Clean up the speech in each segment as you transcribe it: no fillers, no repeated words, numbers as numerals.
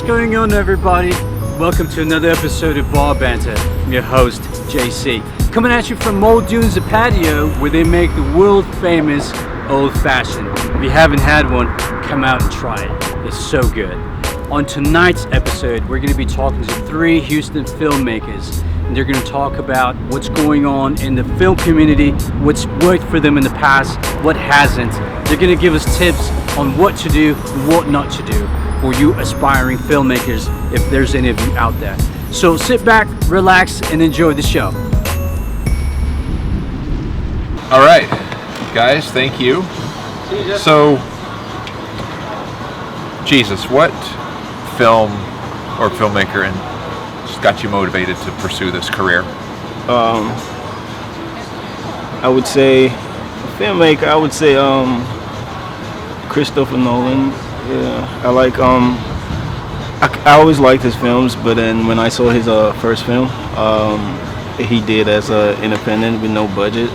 going on, everybody? Welcome to another episode of Banter. I'm your host, JC. Coming at you from Mold Dunes, the patio, where they make the world famous old fashioned. If you haven't had one, come out and try it. It's so good. On tonight's episode, we're going to be talking to three Houston filmmakers. And they're going to talk about what's going on in the film community, what's worked for them in the past, what hasn't. They're going to give us tips on what to do and what not to do for you aspiring filmmakers, if there's any of you out there. So sit back, relax, and enjoy the show. All right, guys, thank you. So, Jesus, what film or filmmaker got you motivated to pursue this career? I would say filmmaker. I would say Christopher Nolan. Yeah, I like I always liked his films, but then when I saw his first film, he did as an independent with no budget.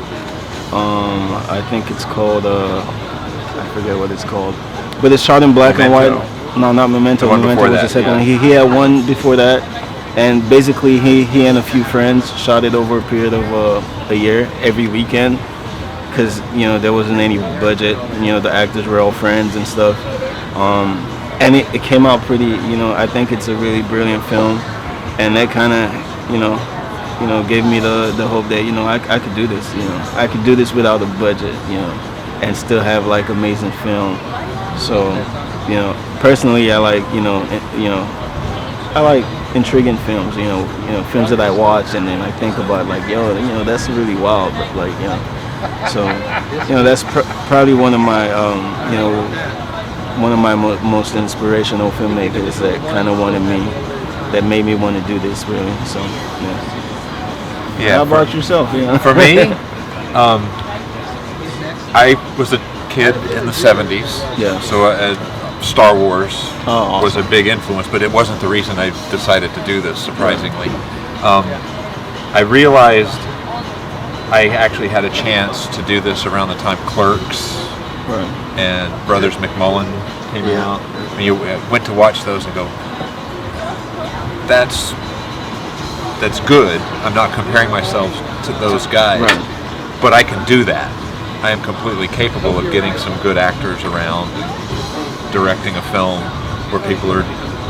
I think it's called I forget what it's called, but it's shot in black Memento. and white. No, not Memento. Memento was the second one. Yeah. He had one before that, and basically he and a few friends shot it over a period of a year, every weekend, because there wasn't any budget. The actors were all friends and stuff. And it came out pretty, I think it's a really brilliant film, and that kind of, gave me the hope that, I could do this, I could do this without a budget, and still have like amazing film. So, personally, I like, I like intriguing films, films that I watch and then I think about like, that's really wild, but like, so, that's probably one of my, most inspirational filmmakers that kind of that made me want to do this, really. So, Yeah. How about yourself? For me, I was a kid in the 70s. Yeah. So Star Wars awesome. was a big influence, but it wasn't the reason I decided to do this, surprisingly. I realized I actually had a chance to do this around the time Clerks and Brothers McMullen came out. I mean, you went to watch those and go, that's good. I'm not comparing myself to those guys, but I can do that. I am completely capable of getting some good actors around, directing a film where people are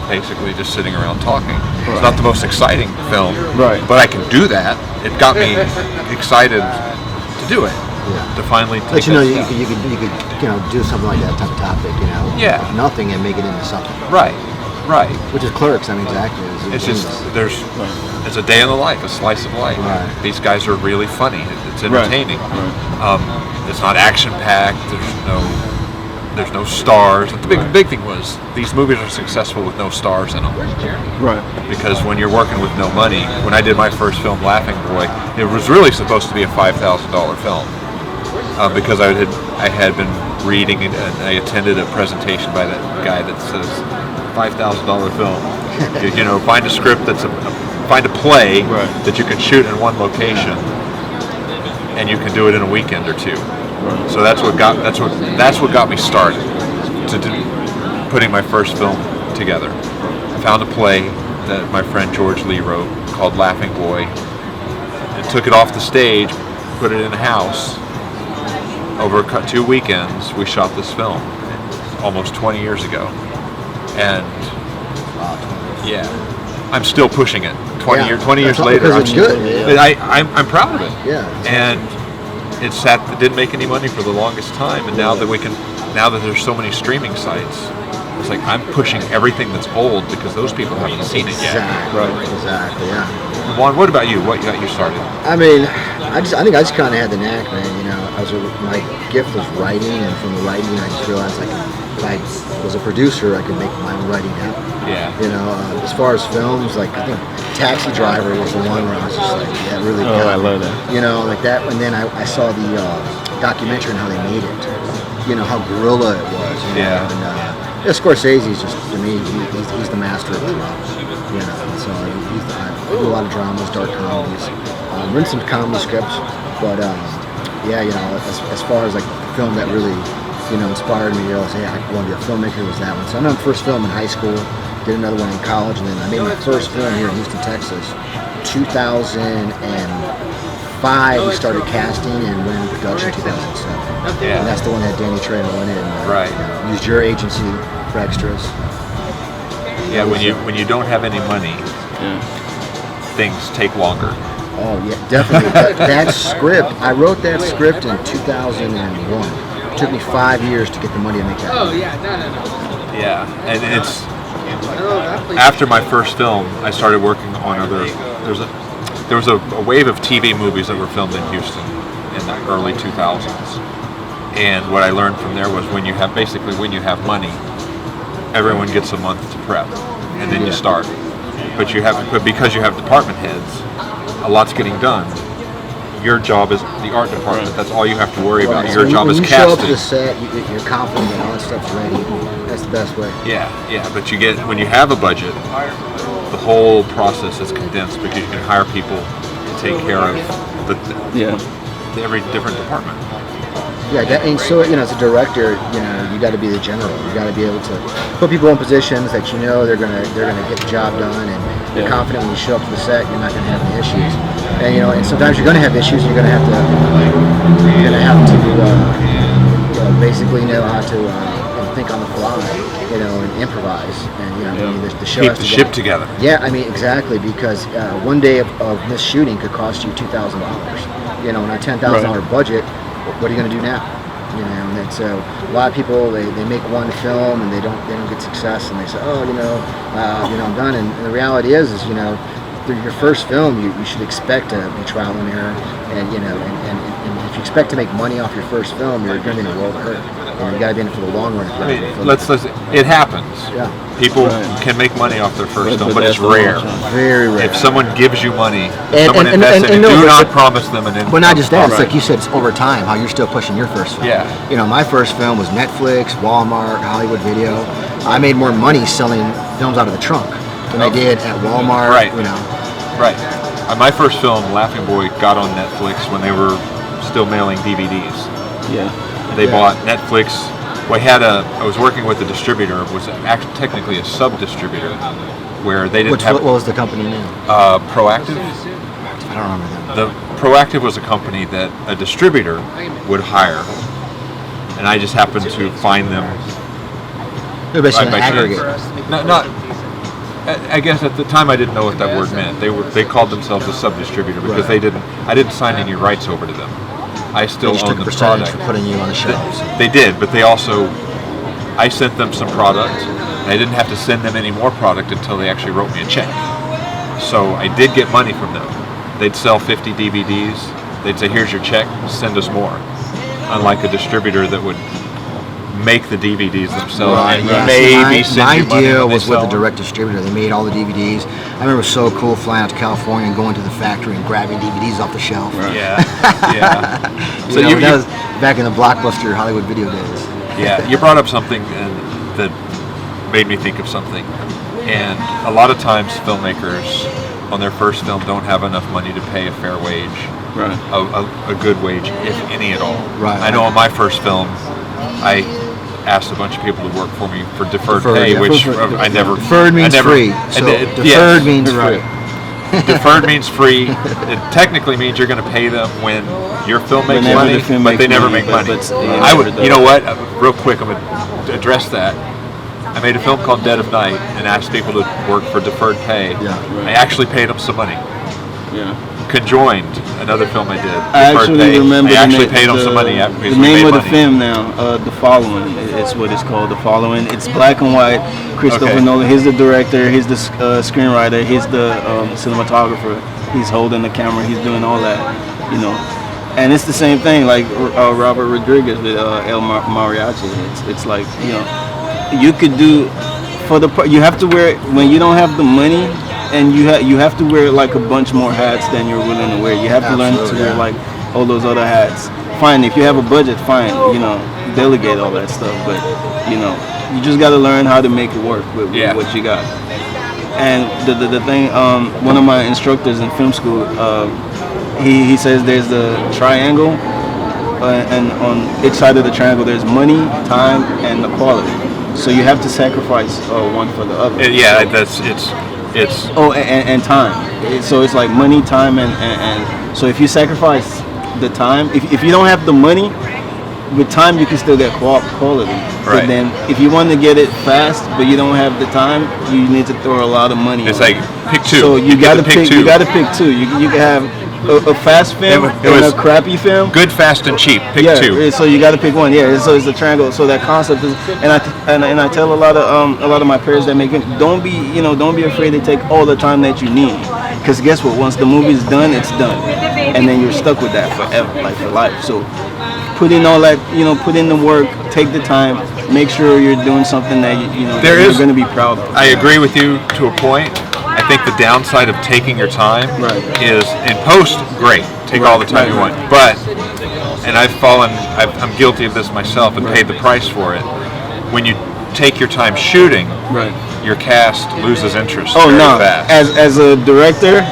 basically just sitting around talking. It's not the most exciting film, but I can do that. It got me excited to do it. Yeah. To finally take But you could do something like that type of topic, nothing and make it into something. Right. Which is Clerks, I mean, exactly. It's just it's a day in the life, a slice of life. Right. These guys are really funny. It's entertaining. It's not action packed. There's no stars. The big thing was these movies are successful with no stars in them. Right. Because when you're working with no money, when I did my first film, Laughing Boy, it was really supposed to be a $5,000 film. Because I had been reading and I attended a presentation by that guy that says $5,000 film. Find a script find a play that you can shoot in one location, and you can do it in a weekend or two. So that's what got me started to putting my first film together. I found a play that my friend George Lee wrote called Laughing Boy, and took it off the stage, put it in a house. Over 2 weekends, we shot this film, almost 20 years ago, and I'm still pushing it. 20 years later, I'm proud of it. Yeah. And it didn't make any money for the longest time, and now that there's so many streaming sites, it's like I'm pushing everything that's old because those people haven't seen it yet. Exactly. Yeah. Juan, what about you? What got you started? I mean, I think I just kind of had the knack, man. My gift was writing, and from the writing, I just realized if I was a producer, I could make my own writing happen. Yeah. As far as films, like I think Taxi Driver was the one where I was just like, yeah, really. I love that. Like that. And then I saw the documentary on how they made it. How guerrilla it was. And Scorsese's just, to me, he's the master of drama. So I do a lot of dramas, dark comedies, written some comedy scripts, but as far as like the film that really inspired me to say I want to be a filmmaker was that one. So I know my first film in high school, did another one in college, and then I made my first film here in Houston, Texas. 2005, we started casting and went into production 2007. Yeah. And that's the one that Danny Trejo went in. Right. Used your agency for extras. Yeah, when you don't have any money, things take longer. Oh yeah, definitely. that script, I wrote that script in 2001. It took me 5 years to get the money to make that. Oh yeah, no. Yeah, and it's after my first film, I started working on other. There was a wave of TV movies that were filmed in Houston in the early 2000s, and what I learned from there was when you have money, everyone gets a month to prep, and then you start. But because you have department heads, a lot's getting done. Your job is the art department. That's all you have to worry about. Your job is casting. When you show up to the set, you're confident that all that stuff's ready. That's the best way. Yeah. But when you have a budget, the whole process is condensed because you can hire people to take care of every different department. Yeah, and so as a director, you got to be the general. You got to be able to put people in positions that they're gonna get the job done, and you're confident when you show up to the set, you're not gonna have any issues. And and sometimes you're gonna have issues. You're gonna have to basically know how to think on the fly, and improvise, and the show keep has the to ship together. Yeah, I mean exactly, because one day of missed shooting could cost you $2,000. On a $10,000 budget. What are you going to do now? And so a lot of people they make one film and they don't get success, and they say, I'm done. And the reality is through your first film, you should expect to be trial and error, and if you expect to make money off your first film, you're going to be in a world of hurt. You got to be in it for the long run. It happens. Yeah. People can make money off their first film, but it's rare. Very rare. If someone gives you money, and do not promise them an income. But not just that. It's like you said, it's over time. How you're still pushing your first film. Yeah. My first film was Netflix, Walmart, Hollywood Video. I made more money selling films out of the trunk than I did at Walmart. Right. Right. My first film, Laughing Boy, got on Netflix when they were still mailing DVDs. Yeah. They bought Netflix. Well, I was working with a distributor. It was actually technically a sub-distributor, where they didn't have. What was the company name? Proactive. I don't remember that. The Proactive was a company that a distributor would hire, and I just happened to find them. They're basically an chance. aggregate. Not. I guess at the time I didn't know what that word meant. They called themselves a sub-distributor because I didn't sign any rights over to them. I still own the product. For putting you on the shelves. They did, but I sent them some product. And I didn't have to send them any more product until they actually wrote me a check. So I did get money from them. They'd sell 50 DVDs. They'd say, "Here's your check. Send us more." Unlike a distributor that would make the DVDs themselves. And maybe send my you money deal when they was with sell the direct distributor. They made all the DVDs. I remember it was so cool flying out to California and going to the factory and grabbing DVDs off the shelf. Right. Yeah. So that was back in the Blockbuster Hollywood Video days. Yeah, you brought up something that made me think of something. And a lot of times filmmakers on their first film don't have enough money to pay a fair wage, Right. a good wage, if any at all. Right. I know on my first film, I asked a bunch of people to work for me for deferred pay, yeah. which I never. Deferred means free. So deferred means free. Deferred means free. It technically means you're going to pay them when your film makes Whenever money, the film but makes they never money, make money. but I would, you know what? Real quick, I'm going to address that. I made a film called Dead of Night and asked people to work for deferred pay. Yeah. I actually paid them some money. Yeah. Conjoined, another film I did. I Deferred actually pay. remember I actually paid them some money. The name of the film now, The Following, is what it's called. The Following. It's black and white. Christopher Nolan. He's the director. He's the screenwriter. He's the cinematographer. He's holding the camera. He's doing all that. And it's the same thing. Like Robert Rodriguez with El Mariachi. It's like you could do you have to wear when you don't have the money. And you have to wear like a bunch more hats than you're willing to wear. You have to learn to wear like all those other hats. Fine, if you have a budget, fine, delegate all that stuff. But you just got to learn how to make it work with what you got. And the thing, one of my instructors in film school, he says there's the triangle, and on each side of the triangle there's money, time, and the quality. So you have to sacrifice one for the other. Yeah, it's. Oh, and time. So it's like money, time, and so if you sacrifice the time, if you don't have the money, with time you can still get quality. Right. But then if you want to get it fast, but you don't have the time, you need to throw a lot of money. It's like pick two. So you got to pick. two. You got to pick two. You can have a fast film and a crappy film. Good, fast, and cheap. Pick two. So you got to pick one. Yeah. So it's a triangle. So that concept is, and I tell a lot of my peers that make it, don't be afraid to take all the time that you need. Because guess what? Once the movie's done, it's done, and then you're stuck with that forever, like for life. So put in all that, put in the work, take the time, make sure you're doing something that you're going to be proud of. I agree with you to a point. I think the downside of taking your time is in post, great, take all the time you want. But, and I'm guilty of this myself and paid the price for it. When you take your time shooting, your cast loses interest very fast. As a director,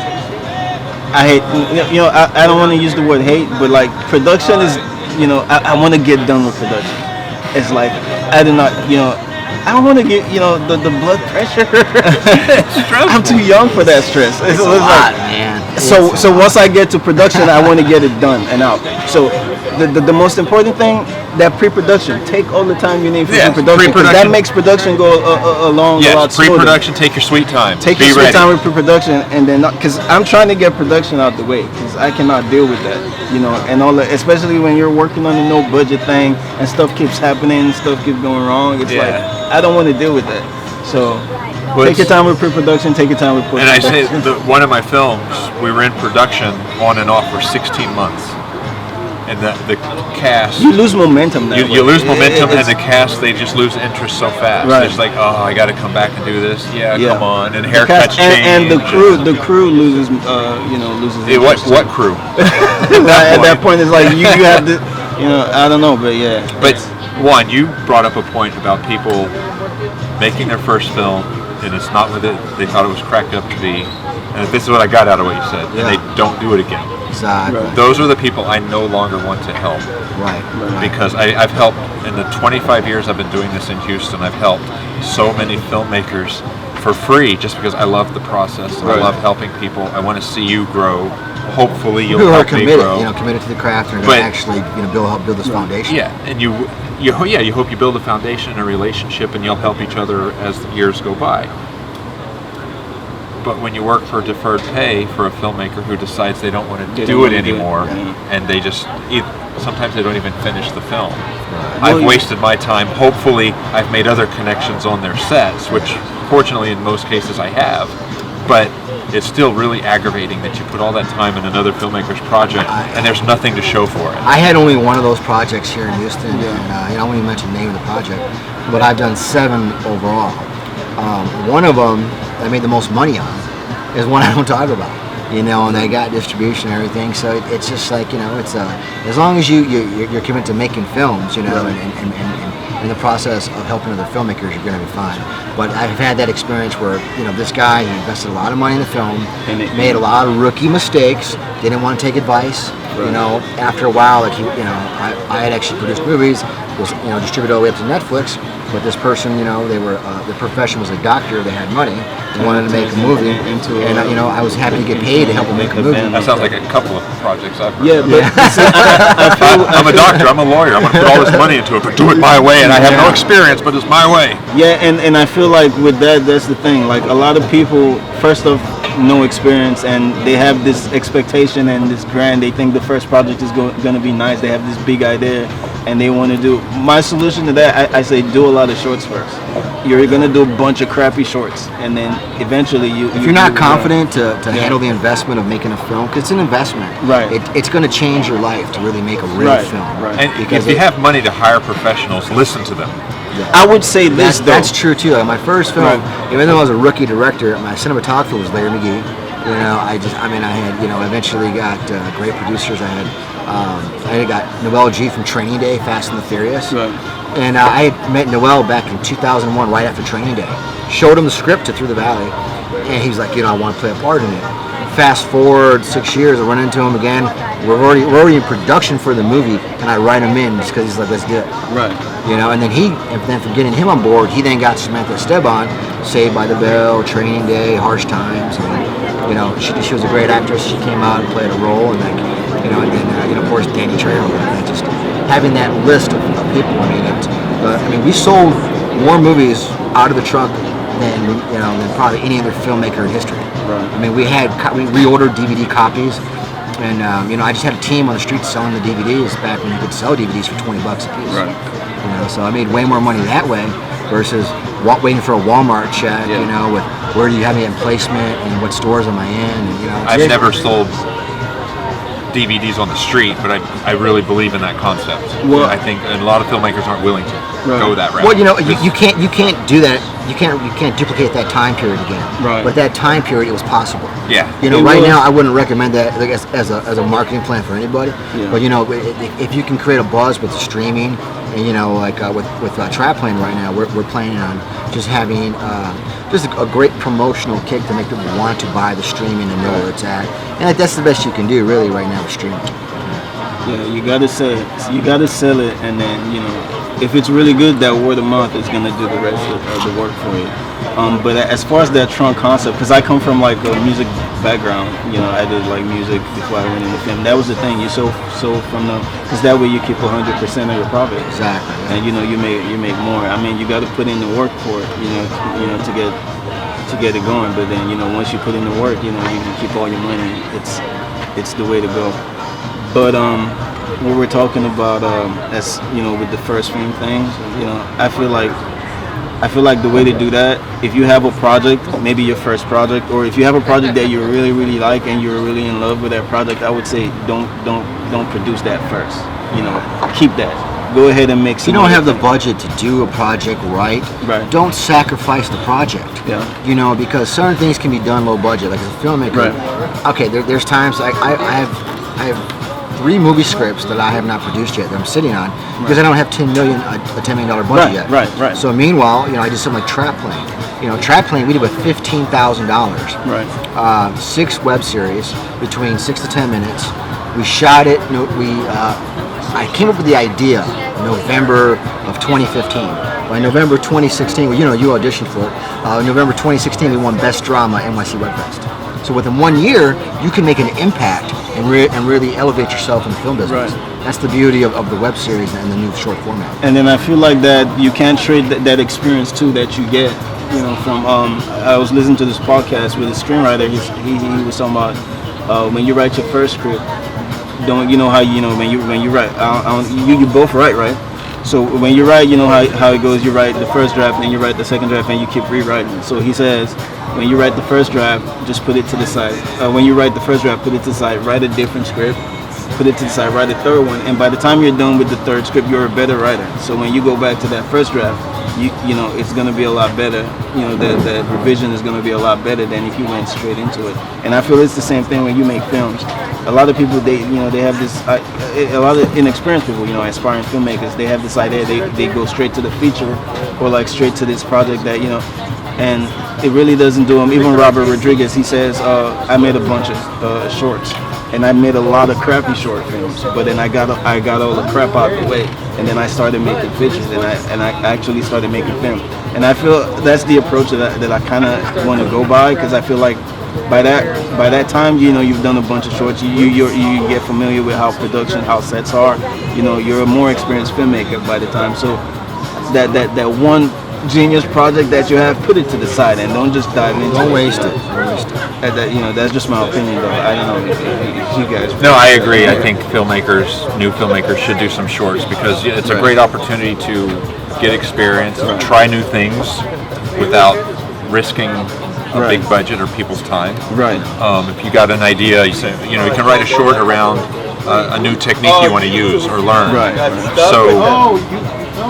I hate, I don't want to use the word hate, but like production is, I want to get done with production. It's like, I do not, I don't want to get, the blood pressure. I'm too young for that stress. It's a lot, man. So once I get to production, I want to get it done and out. So the most important thing, that pre-production, take all the time you need for pre-production, because that makes production go along a lot smoother. Pre-production, take your sweet time. Take your sweet time with pre-production, and then because I'm trying to get production out the way, because I cannot deal with that, and all that, especially when you're working on a no budget thing and stuff keeps happening, stuff keeps going wrong. It's like I don't want to deal with that. So take your time with pre-production, take your time with post-production. And I say one of my films, we were in production on and off for 16 months. And the cast, you lose momentum. You lose momentum, and the cast, they just lose interest so fast. Right. It's like, oh, I got to come back and do this. Yeah, come on. And haircuts change. And the crew loses, loses. What crew? At that point, it's like you have to, I don't know, but yeah. But Juan, you brought up a point about people making their first film, and it's not what they thought it was cracked up to be. And this is what I got out of what you said. And they don't do it again. Exactly. Those are the people I no longer want to help. Right. Because I've helped, in the 25 years I've been doing this in Houston, I've helped so many filmmakers for free just because I love the process. And I love helping people. I want to see you grow. Hopefully you'll help me grow. Committed to the craft and actually help build this foundation. Yeah, and you hope you build a foundation and a relationship, and you'll help each other as the years go by. But when you work for deferred pay for a filmmaker who decides they don't want to do it anymore, and they just sometimes they don't even finish the film. I've wasted my time. Hopefully, I've made other connections on their sets, which fortunately in most cases I have. But it's still really aggravating that you put all that time in another filmmaker's project and there's nothing to show for it. I had only one of those projects here in Houston, and I won't even mention the name of the project, but I've done 7 overall. One of them I made the most money on is one I don't talk about, and they got distribution and everything. So it's just like, it's as long as you're committed to making films, and in the process of helping other filmmakers, you're going to be fine. But I've had that experience where, this guy, he invested a lot of money in the film, made a lot of rookie mistakes, didn't want to take advice. After a while, like I had actually produced movies, was distributed all the way up to Netflix. But this person, they were their profession was a doctor. They had money. They wanted to make a movie, and I was happy to get paid to help them make a movie. That sounds like a couple of projects I've heard. Yeah, but I'm a doctor. I'm a lawyer. I'm going to put all this money into it, but do it my way. And I have no experience, but it's my way. Yeah, and I feel like with that's the thing. Like a lot of people, first off, no experience, and they have this expectation and this grand. They think the first project is going to be nice. They have this big idea, and they want to do. My solution to that, I say, do a lot of shorts first. You're going to do a bunch of crappy shorts, and then eventually if you're not confident to handle the investment of making a film, because it's an investment, it's going to change your life to really make a real film. And because if you have money to hire professionals, listen to them. I would say this, that's true too. My first film, even though I was a rookie director, my cinematographer was Larry McGee. I had eventually got great producers. I got Noel G from Training Day, Fast and the Furious. And I had met Noel back in 2001, right after Training Day. Showed him the script to Through the Valley, and he was like, I want to play a part in it. Fast forward 6 years, I run into him again. We're already in production for the movie, and I write him in just because he's like, let's do it. Right. You know, and then from getting him on board, he then got Samantha Esteban, Saved by the Bell, Training Day, Harsh Times. And, you know, she was a great actress. She came out and played a role, and like, you know, and then of course Danny Trejo. And just having that list of people. I mean, we sold more movies out of the truck than probably any other filmmaker in history. Right. I mean, we reordered DVD copies, and I just had a team on the street selling the DVDs back when you could sell DVDs for $20 a piece. Right. You know, so I made way more money that way versus waiting for a Walmart check. Yeah. You know, with where do you have me in placement and what stores am I in? And, you know, I've never sold DVDs on the street, but I really believe in that concept. Well, I think a lot of filmmakers aren't willing to go that route. Well, you know, you can't do that. You can't duplicate that time period again. Right. But that time period, it was possible. Yeah. You know, right now, I wouldn't recommend that like, as a marketing plan for anybody. Yeah. But you know, if you can create a buzz with streaming, and you know, like with Trap Plane right now, we're planning on just having just a great promotional kick to make people want to buy the streaming and know where it's at. And that's the best you can do, really, right now with streaming. Yeah, you gotta sell it. You gotta sell it, and then, you know, if it's really good, that word of mouth is gonna do the rest of the work for you. But as far as that trunk concept, because I come from like a music background, you know, I did like music before I went into film. That was the thing. You so from the, because that way you keep 100% of your profit. Exactly. And you know, you make more. I mean, you got to put in the work for it, you know, to get it going. But then, you know, once you put in the work, you know, you can keep all your money. It's the way to go. But what we're talking about, as you know, with the first film thing, you know, I feel like the way to do that, if you have a project, maybe your first project, or if you have a project that you really, really like and you're really in love with that project, I would say don't produce that first. You know, keep that. Go ahead and make some. If you don't have the budget to do a project right, don't sacrifice the project. Yeah. You know, because certain things can be done low budget. Like as a filmmaker, okay, there's times I have 3 movie scripts that I have not produced yet that I'm sitting on because I don't have $10 million budget yet. Right. So meanwhile, you know, I did something like Trap Plane. You know, Trap Plane we did with $15,000. Right. 6 web series between 6 to 10 minutes. We shot it. I came up with the idea November of 2015. By November 2016, well, you know, you auditioned for it. November 2016, we won Best Drama NYC Webfest. So within 1 year, you can make an impact and really elevate yourself in the film business. Right. That's the beauty of the web series and the new short format. And then I feel like that you can't trade that experience too that you get, you know, from. I was listening to this podcast with a screenwriter. He was talking about when you write your first script, when you write, you both write, right? So when you write, you know how it goes. You write the first draft, then you write the second draft, and you keep rewriting. So he says, when you write the first draft, just put it to the side. When you write the first draft, put it to the side. Write a different script, put it to the side. Write a third one, and by the time you're done with the third script, you're a better writer. So when you go back to that first draft, you know it's going to be a lot better. You know that revision is going to be a lot better than if you went straight into it. And I feel it's the same thing when you make films. A lot of people, they have this. A lot of inexperienced people, you know, aspiring filmmakers, they have this idea. They go straight to the feature, or like straight to this project that, you know, and it really doesn't do them. Even Robert Rodriguez, he says, I made a bunch of shorts, and I made a lot of crappy short films. But then I got all the crap out of the way, and then I started making features, and I actually started making film. And I feel that's the approach that I kind of want to go by, because I feel like by that time, you know, you've done a bunch of shorts. You get familiar with how sets are. You know, you're a more experienced filmmaker by the time. So that one genius project that you have, put it to the side and don't just dive into it. Don't waste it. You know, that's just my opinion, though. I don't know if you guys. No, I agree. I think new filmmakers should do some shorts because it's a great opportunity to get experience, try new things without risking a big budget or people's time. Right. If you got an idea, you say, you know, you can write a short around a new technique you want to use or learn. Right. So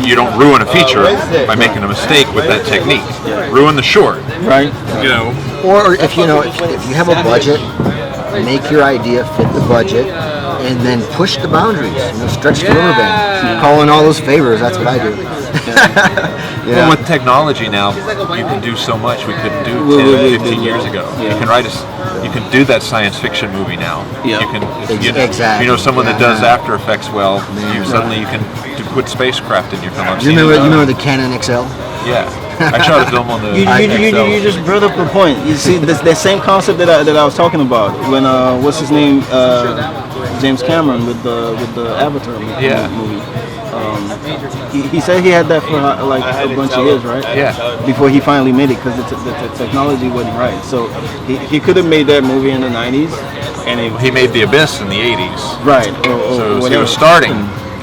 you don't ruin a feature by making a mistake with that technique. Ruin the short. Right. You know. Or if you have a budget, make your idea fit the budget, and then push the boundaries, stretch the river band, call in all those favors. That's what I do. Well, with technology now, you can do so much we couldn't do 10, 15 years ago. You can you can do that science fiction movie now. You can, exactly. Someone that does After Effects well, suddenly you can put spacecraft in your film. You remember the Canon XL? Yeah. I shot a film on the you just brought up a point. You see, the same concept that I was talking about when what's his name, James Cameron with the Avatar movie. He said he had that for like a bunch of years, right? Yeah. Before he finally made it, because the technology wasn't right. So he could have made that movie in the 90s, and he made The Abyss in the 80s. Right. So he was starting.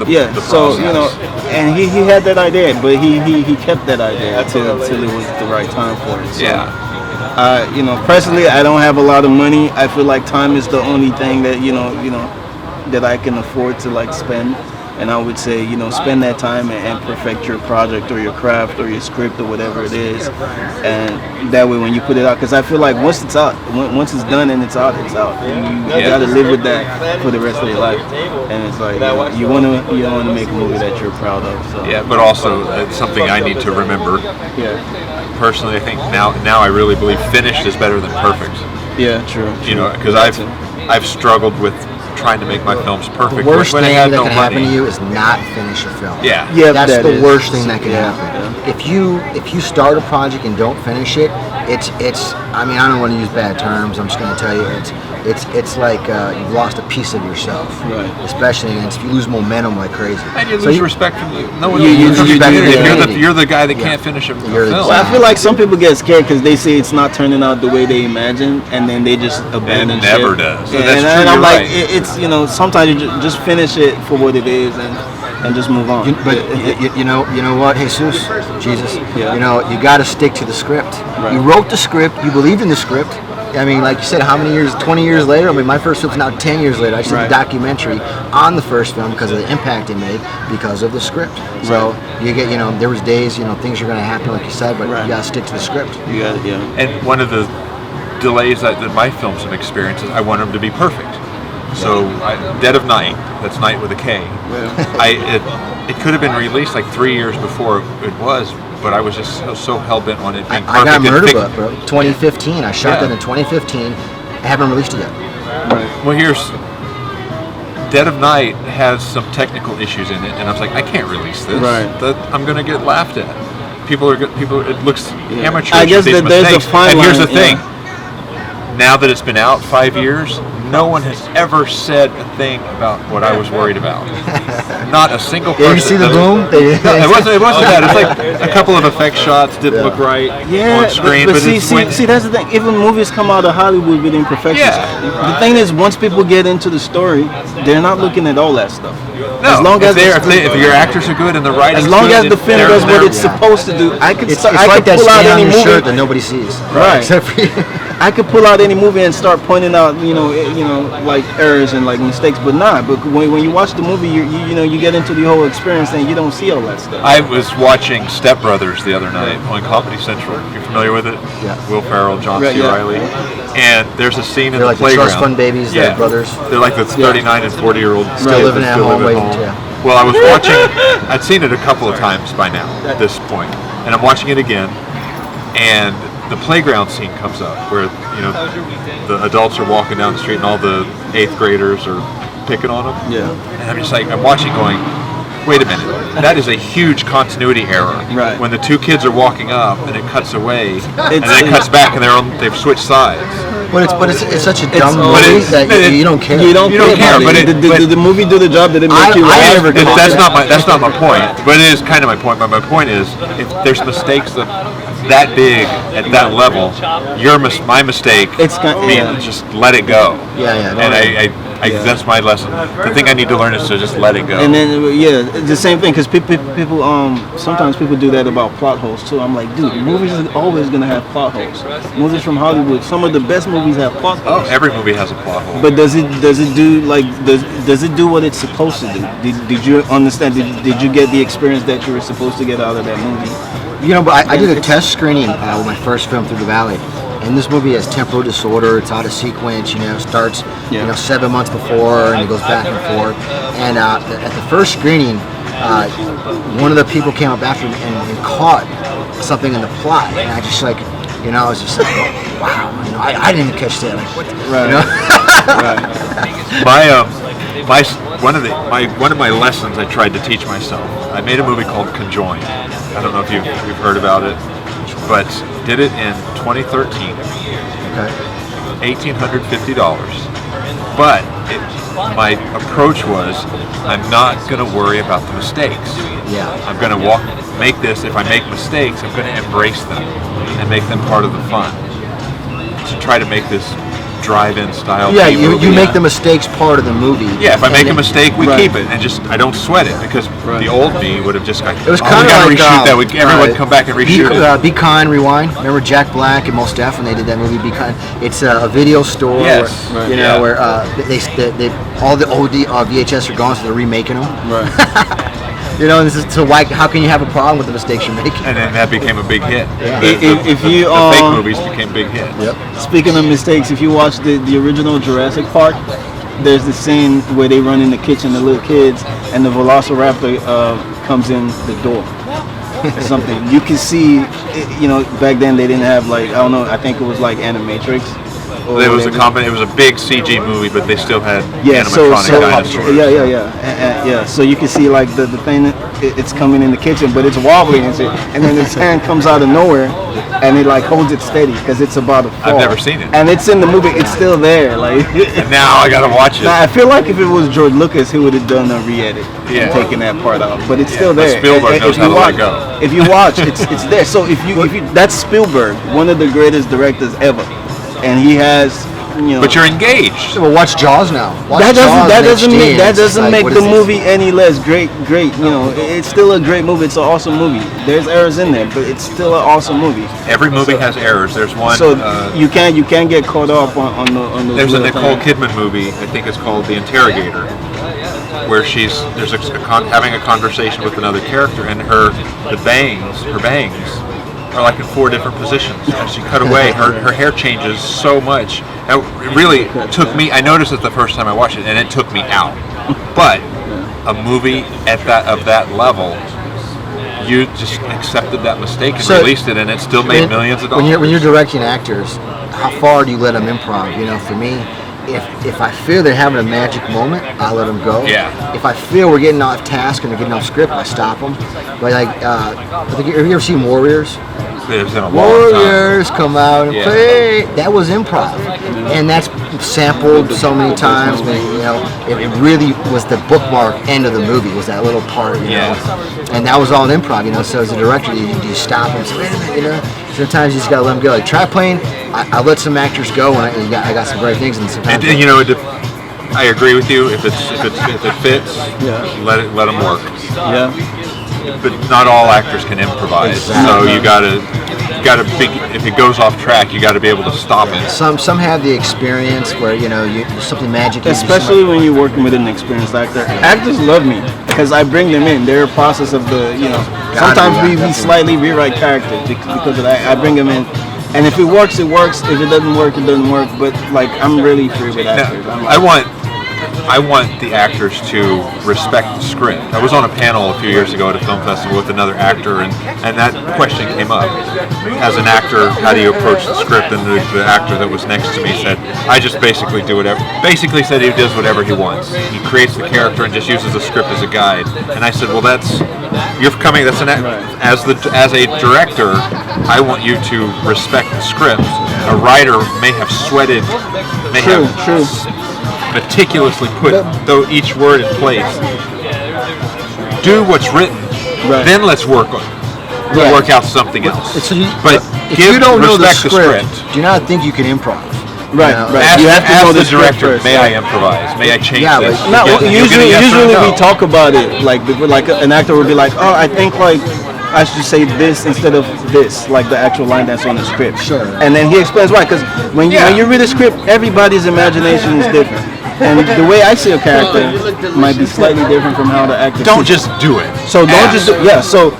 The so and he had that idea, but he kept that idea until it was the right time for it. So, personally, I don't have a lot of money. I feel like time is the only thing that that I can afford to like spend. And I would say, spend that time and perfect your project or your craft or your script or whatever it is. And that way when you put it out, because I feel like once it's out, once it's done and it's out, it's out. And you got to live with that for the rest of your life. And it's like, you want to make a movie that you're proud of. So. Yeah, but also it's something I need to remember. Yeah. Personally, I think now I really believe finished is better than perfect. Yeah, true. Because I've struggled with trying to make my films perfect. The worst when thing I had that no can money. happen to you is not finish a film. Yeah. That's that the is. worst thing that can happen. If you start a project and don't finish it, it's. I mean, I don't want to use bad terms. I'm just going to tell you, it's like you've lost a piece of yourself. Right. Especially if you lose momentum like crazy. And you lose respect from you. No one you loses lose respect respect from from you. You're the guy that can't finish a film. Well, I feel like some people get scared because they say it's not turning out the way they imagine, and then they just abandon It never shit. does. Yeah, That's and true, I'm you're like, right. it's sometimes you just finish it for what it is and just move on. You know what, Jesus? Yeah. You got to stick to the script. Right. You wrote the script. You believed in the script. I mean, like you said, how many years? 20 years later. I mean, my first film's now 10 years later. I just did a documentary on the first film because of the impact it made because of the script. So you get, there was days, things are going to happen, like you said, but you got to stick to the script. You got it, yeah. And one of the delays that my films have experienced is I want them to be perfect. So Dead of Night, that's Night with a K. It could have been released like 3 years before it was, but I was just so hell-bent on it being perfect. I got Murder Book, bro. 2015. I shot that in 2015. I haven't released it yet. Right. Well, here's Dead of Night has some technical issues in it, and I was like, I can't release this. Right. I'm going to get laughed at. People. It looks amateurish. I guess that there's a fine And here's the line, thing. Now that it's been out 5 years, no one has ever said a thing about what I was worried about. Not a single person. Did you see the boom? No, it wasn't that. It's like a couple of effect shots didn't look right on screen. But see, that's the thing. Even movies come out of Hollywood with imperfections. The thing is, once people get into the story, they're not looking at all that stuff. No, as long as if your actors are good and the writing's as long good, as the film does what it's supposed to do, I could It's I like could that pull out stain on any your movie shirt that nobody sees. Right. Except for you. I could pull out any movie and start pointing out, like errors and like mistakes, but not. But when you watch the movie, you get into the whole experience and you don't see all that stuff. I was watching Step Brothers the other night on Comedy Central. You're familiar with it? Yeah. Will Ferrell, John C. Reilly. And there's a scene in They're the like the playground. trust fund babies, they're brothers. They're like the 39 and 40-year-old Still living at home, waiting. Yeah. Well, I was watching. I'd seen it a couple of times by now at this point, and I'm watching it again, and the playground scene comes up where the adults are walking down the street and all the 8th graders are picking on them. Yeah. And I'm just like, I'm watching, going, wait a minute, that is a huge continuity error. Right. When the two kids are walking up and it cuts away, and then it cuts back and they've switched sides. But it's such a dumb movie that you don't care. You don't care. But did the movie do the job? Did it make you laugh? That's not my point. But it is kind of my point. But my point is, if there's mistakes that big at that level, my mistake. Just let it go. Yeah. And that's my lesson. The thing I need to learn is to just let it go. And then it's the same thing because people sometimes people do that about plot holes too. I'm like, dude, movies are always gonna have plot holes. Movies from Hollywood, some of the best movies have plot holes. Every movie has a plot hole. But does it do what it's supposed to do? Did you understand? Did you get the experience that you were supposed to get out of that movie? But I did a test screening with my first film, Through the Valley, And this movie has temporal disorder. It's out of sequence. Starts 7 months before, and it goes back and forth. And at the first screening, one of the people came up after and caught something in the plot, and I just I was just like, wow, I didn't catch that. Like, what? Right. One of my lessons I tried to teach myself. I made a movie called Conjoined. I don't know if you've heard about it, but did it in 2013. Okay. $1,850. But my approach was, I'm not going to worry about the mistakes. Yeah. I'm going to make this. If I make mistakes, I'm going to embrace them and make them part of the fun. To try to make this drive-in style. Yeah, movie. you make the mistakes part of the movie. Yeah, if I make a mistake, we keep it, and I don't sweat it, because the old me would have just got. It was kind of like reshoot that. Everyone come back and reshoot it. Be Kind, Rewind. Remember Jack Black and Mos Def when they did that movie? Be Kind. It's a video store. Yes. Where where they all the old VHS are gone, so they're remaking them. Right. So why? How can you have a problem with the mistakes you're making? And then that became a big hit. Yeah. The fake movies became big hits. Yep. Speaking of mistakes, if you watch the original Jurassic Park, there's the scene where they run in the kitchen, the little kids, and the Velociraptor comes in the door. Or something. You can see, back then they didn't have I think it was like Animatrix. It was it was a big CG movie, but they still had animatronic dinosaurs. Yeah. So you can see the thing, it's coming in the kitchen, but it's wobbling and shit. And then his hand comes out of nowhere, and it holds it steady because it's about to fall. I've never seen it. And it's in the movie. It's still there. And now I gotta watch it. Now I feel like if it was George Lucas, he would have done a re-edit and taken that part out. But it's still there. But Spielberg knows how to let go. If you watch, it's there. So if you that's Spielberg, one of the greatest directors ever. And he has, But you're engaged. Well, watch Jaws now. That doesn't make the movie any less great. It's still a great movie. It's an awesome movie. There's errors in there, but it's still an awesome movie. Every movie has errors. There's one. So you can't get caught up on the. There's a Nicole Kidman movie. I think it's called The Interrogator, where having a conversation with another character, and her bangs are in 4 different positions. As she cut away, her hair changes so much. It really took me. I noticed it the first time I watched it, and it took me out. But a movie of that level, you just accepted that mistake and released it, and it still made millions of dollars. When you're directing actors, how far do you let them improv? For me, if I feel they're having a magic moment, I let them go. Yeah. If I feel we're getting off task and they're getting off script, I stop them. But have you ever seen Warriors? Warriors come out and play. That was improv, and that's sampled so many times. But it really was the bookmark end of the movie. Was that little part, and that was all improv. So as a director, do you stop and say, wait a minute, sometimes you just gotta let them go. Try playing. I let some actors go, and I got some great things, and sometimes. I agree with you. If it fits, let them work. Yeah. But not all actors can improvise, so you gotta if it goes off track, you gotta be able to stop it. Some have the experience where something magic. Especially when you're working with an experienced actor. Actors love me because I bring them in. They're a process of sometimes we slightly rewrite characters because of that. I bring them in. And if it works, it works. If it doesn't work, it doesn't work. But I'm really free with actors. I want the actors to respect the script. I was on a panel a few years ago at a film festival with another actor, and that question came up. As an actor, how do you approach the script? And the actor that was next to me said, I just basically do whatever. Basically said he does whatever he wants. He creates the character and just uses the script as a guide. And I said, well, as a director, I want you to respect the script. A writer may have sweated, meticulously put each word in place. Do what's written, then let's work out something else. But if you don't know the script, do not think you can improv. Right. You have to know the director. May I improvise? May I change this? Usually we talk about it like an actor would be like, oh, I think I should say this instead of this, like the actual line that's on the script. Sure. And then he explains why, because when you read a script, everybody's imagination is different. And the way I see a character might be slightly different from how the actor Don't just do it. So don't just do So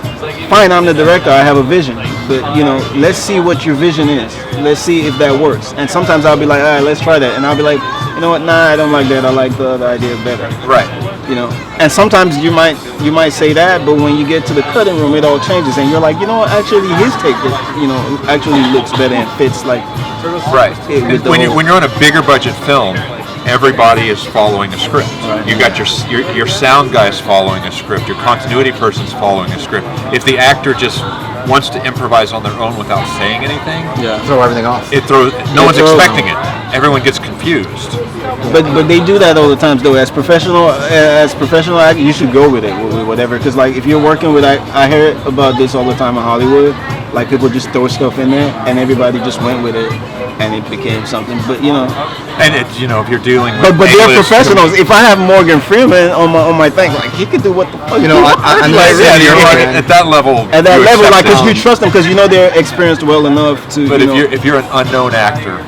fine, I'm the director, I have a vision. but let's see what your vision is. Let's see if that works. And sometimes I'll be like, all right, let's try that. And I'll be like, you know what? Nah, I don't like that. I like the other idea better. Right. And sometimes you might say that, but when you get to the cutting room, it all changes, and you're like, actually his take, actually looks better and fits like. Right. When you're on a bigger budget film, everybody is following a script. Right. You got your sound guys following a script. Your continuity person's following a script. If the actor just wants to improvise on their own without saying anything, throw everything off. No one's expecting it. Everyone gets confused. But they do that all the time though. As professional actor, you should go with it, with whatever. Because like if you're working with, I hear about this all the time in Hollywood. Like people just throw stuff in there, and everybody just went with it, and it became something. But and it's if you're dealing with but they're professionals. If I have Morgan Freeman on my thing, like he could do what the fuck. You're like at that level. At that level, like because you trust them, because they're experienced well enough to. But if you're an unknown actor,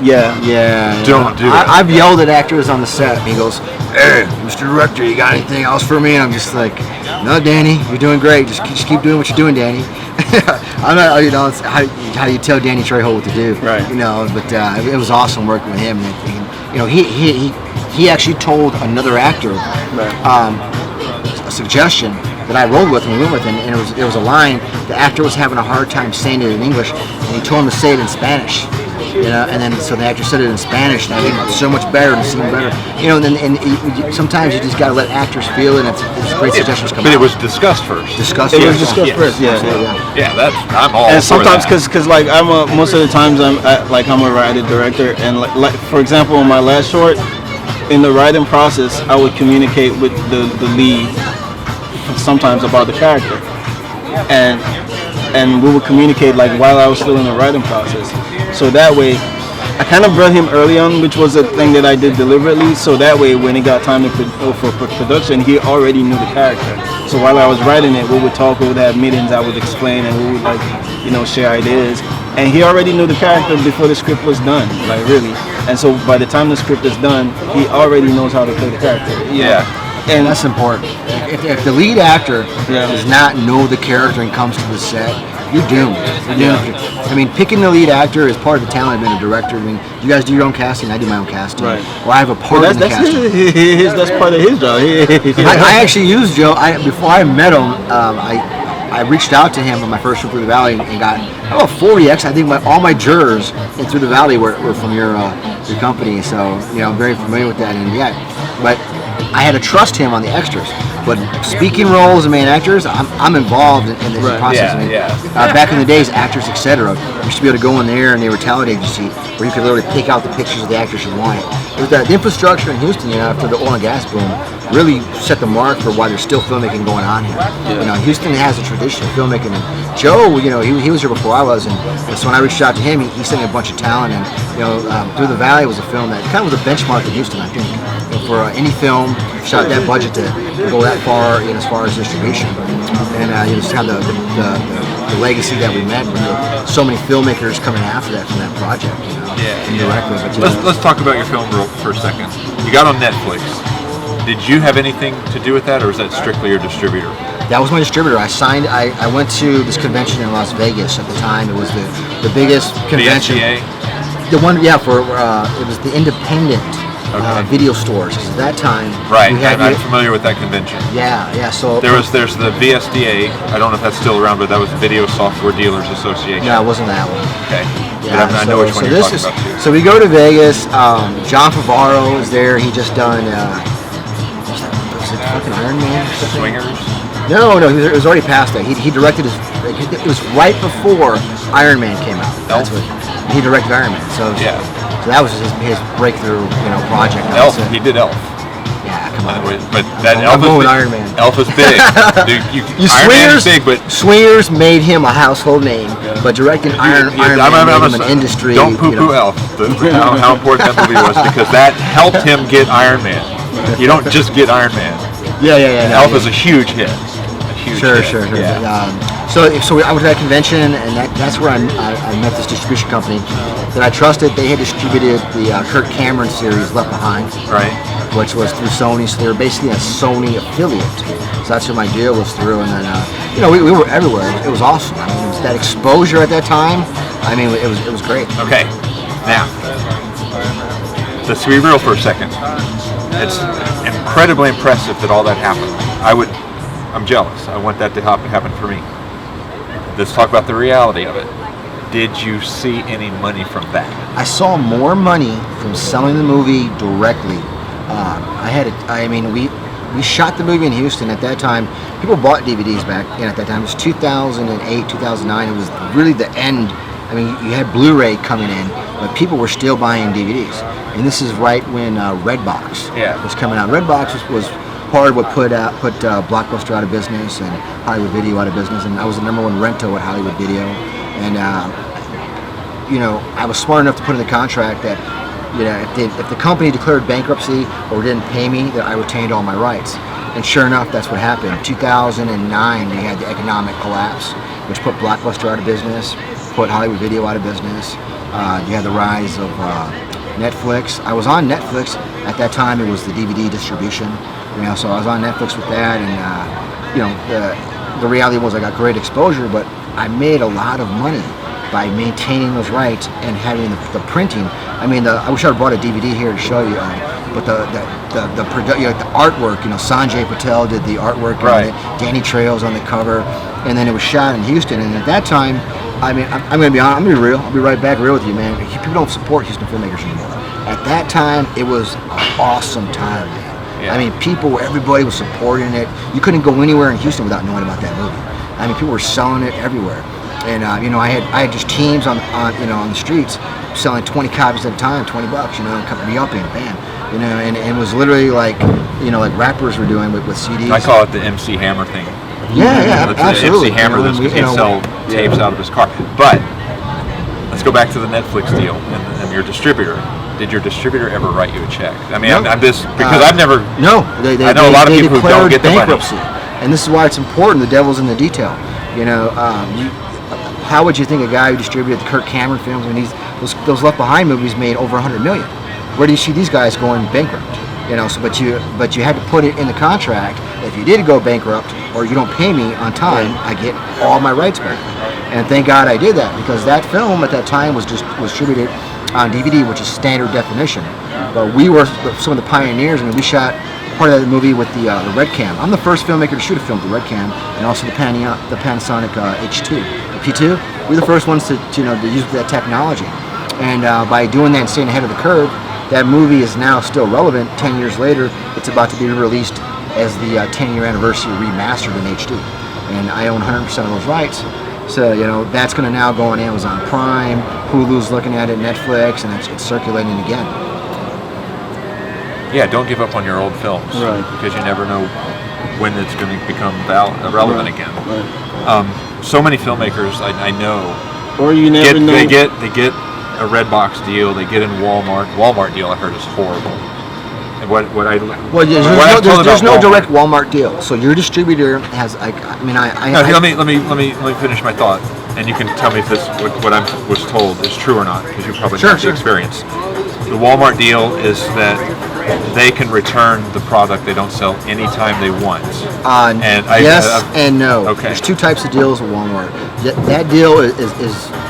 don't do it. I've yelled at actors on the set, and he goes, "Hey, Mr. Director, you got anything else for me?" And I'm just like, "No, Danny, you're doing great. Just keep doing what you're doing, Danny." I'm not, it's how do you tell Danny Trejo what to do, right? But it was awesome working with him. And, he actually told another actor a suggestion that I rolled with and we went with, and it was a line the actor was having a hard time saying it in English, and he told him to say it in Spanish. And then so the actor said it in Spanish, and I made it so much better and seemed better. Sometimes you just got to let actors feel it, and it's great suggestions come out. But it was discussed first. It was discussed first, Yeah, I'm all. And sometimes, because like most of the times I'm a writer director, and like for example, on my last short, in the writing process, I would communicate with the lead sometimes about the character, and we would communicate like while I was still in the writing process. So that way, I kind of brought him early on, which was a thing that I did deliberately. So that way, when it got time for production, he already knew the character. So while I was writing it, we would talk, we would have meetings, I would explain, and we would share ideas. And he already knew the character before the script was done, like really. And so by the time the script is done, he already knows how to play the character. Yeah. And that's important. If the lead actor does not know the character and comes to the set, you're doomed. I mean, picking the lead actor is part of the talent of being a director. I mean, you guys do your own casting, I do my own casting. Right. Or I have a part in the casting. That's part of his job. I actually used Joe. Before I met him, I reached out to him on my first trip through the valley and got about 40X. I think all my jurors in Through the Valley were from your company, so I'm very familiar with that. And but I had to trust him on the extras. But speaking roles and main actors, I'm involved in this process. Back in the days, actors, etc., you used to be able to go in there, and they were a talent agency where you could literally pick out the pictures of the actors you wanted. It was the infrastructure in Houston, after the oil and gas boom, really set the mark for why there's still filmmaking going on here. Houston has a tradition of filmmaking. And Joe, he was here before I was, and so when I reached out to him, he sent me a bunch of talent. And Through the Valley was a film that kind of was a benchmark in Houston, I think, for any film shot that budget to go that far as far as distribution, and just have the legacy that we met with so many filmmakers coming after that from that project. Indirectly. But, let's talk about your film for a second. You got on Netflix. Did you have anything to do with that, or is that strictly your distributor? That was my distributor. I went to this convention in Las Vegas at the time. It was the biggest convention. The The one, for it was the independent. Video stores. At that time, right? I'm familiar with that convention. So there's the VSDA. I don't know if that's still around, but that was Video Software Dealers Association. No, it wasn't that one. Okay. I know which one you're talking about too. So we go to Vegas. John Favaro is there. He just done. Was it fucking Iron Man? Swingers. No, it was already past that. He directed it was right before Iron Man came out. That's what he directed Iron Man. So that was his breakthrough, project. Elf. He did Elf. Yeah, come on. But that Elf is big. Iron Man. Elf is big. Iron Man is big, but Swingers made him a household name. But directing Iron Man made him an industry. Don't poo-poo Elf. How important that movie was, because that helped him get Iron Man. You don't just get Iron Man. Yeah. Elf is a huge hit. Sure. Yeah. So I was at a convention, and that's where I met this distribution company that I trusted. They had distributed the Kirk Cameron series Left Behind, Right. which was through Sony. So they were basically a Sony affiliate. So that's what my deal was through. And then we were everywhere. It was awesome. I mean, it was that exposure at that time. I mean, it was great. Okay. Now, let's be real for a second. It's incredibly impressive that all that happened. I'm jealous. I want that to happen for me. Let's talk about the reality of it. Did you see any money from that? I saw more money from selling the movie directly. We shot the movie in Houston at that time. People bought DVDs back in at that time. It was 2008, 2009. It was really the end. I mean, you had Blu-ray coming in, but people were still buying DVDs. And this is right when Redbox was coming out. Redbox was part of what put Blockbuster out of business and Hollywood Video out of business. And I was the #1 rento at Hollywood Video. And I was smart enough to put in the contract that if the company declared bankruptcy or didn't pay me, that I retained all my rights. And sure enough, that's what happened. In 2009, we had the economic collapse, which put Blockbuster out of business, put Hollywood Video out of business. You had the rise of Netflix. I was on Netflix at that time. It was the DVD distribution, so I was on Netflix with that, and the reality was I got great exposure, but I made a lot of money by maintaining those rights and having the printing. I mean, I wish I had brought a DVD here to show you, but the artwork. Sanjay Patel did the artwork, right. And Danny Trejo's on the cover, and then it was shot in Houston. And at that time, I mean, I'm going to be honest. I'm going to be real. I'll be right back real with you, man. People don't support Houston filmmakers anymore. At that time, it was an awesome time, man. Yeah. I mean, everybody was supporting it. You couldn't go anywhere in Houston without knowing about that movie. I mean, people were selling it everywhere. And I had just teams on the streets selling 20 copies at a time, $20, re-upping, bam, and it was literally like rappers were doing with CDs. I call it the MC Hammer thing. Yeah, absolutely. MC Hammer that's going to sell tapes out of his car. But let's go back to the Netflix deal and your distributor. Did your distributor ever write you a check? I mean, no. I'm just because I've never. No, I know a lot of people who don't get the bankruptcy, money. and this is why it's important. The devil's in the detail. How would you think a guy who distributed the Kirk Cameron films and those Left Behind movies made over $100 million? Where do you see these guys going bankrupt? But you had to put it in the contract. If you did go bankrupt or you don't pay me on time, I get all my rights back. And thank God I did that, because that film at that time was distributed on DVD, which is standard definition. But we were some of the pioneers. I mean, we shot part of that movie with the Red Cam. I'm the first filmmaker to shoot a film with the Red Cam, and also the Panasonic H2. P2, we're the first ones to use that technology, and by doing that and staying ahead of the curve, that movie is now still relevant. 10 years later, it's about to be released as the 10-year anniversary remastered in HD, and I own 100% of those rights. So that's going to now go on Amazon Prime, Hulu's looking at it, Netflix, and it's circulating again. Yeah, don't give up on your old films, right? Because you never know when it's going to become relevant again. Right. So many filmmakers I know, or you never know. They get a Redbox deal. They get in Walmart deal. I heard is horrible. And there's no direct Walmart deal. So your distributor has let me finish my thought, and you can tell me if this what I was told is true or not, because you probably have the experience. The Walmart deal is that they can return the product they don't sell anytime they want. Yes and no. Okay. There's two types of deals with Walmart. That deal is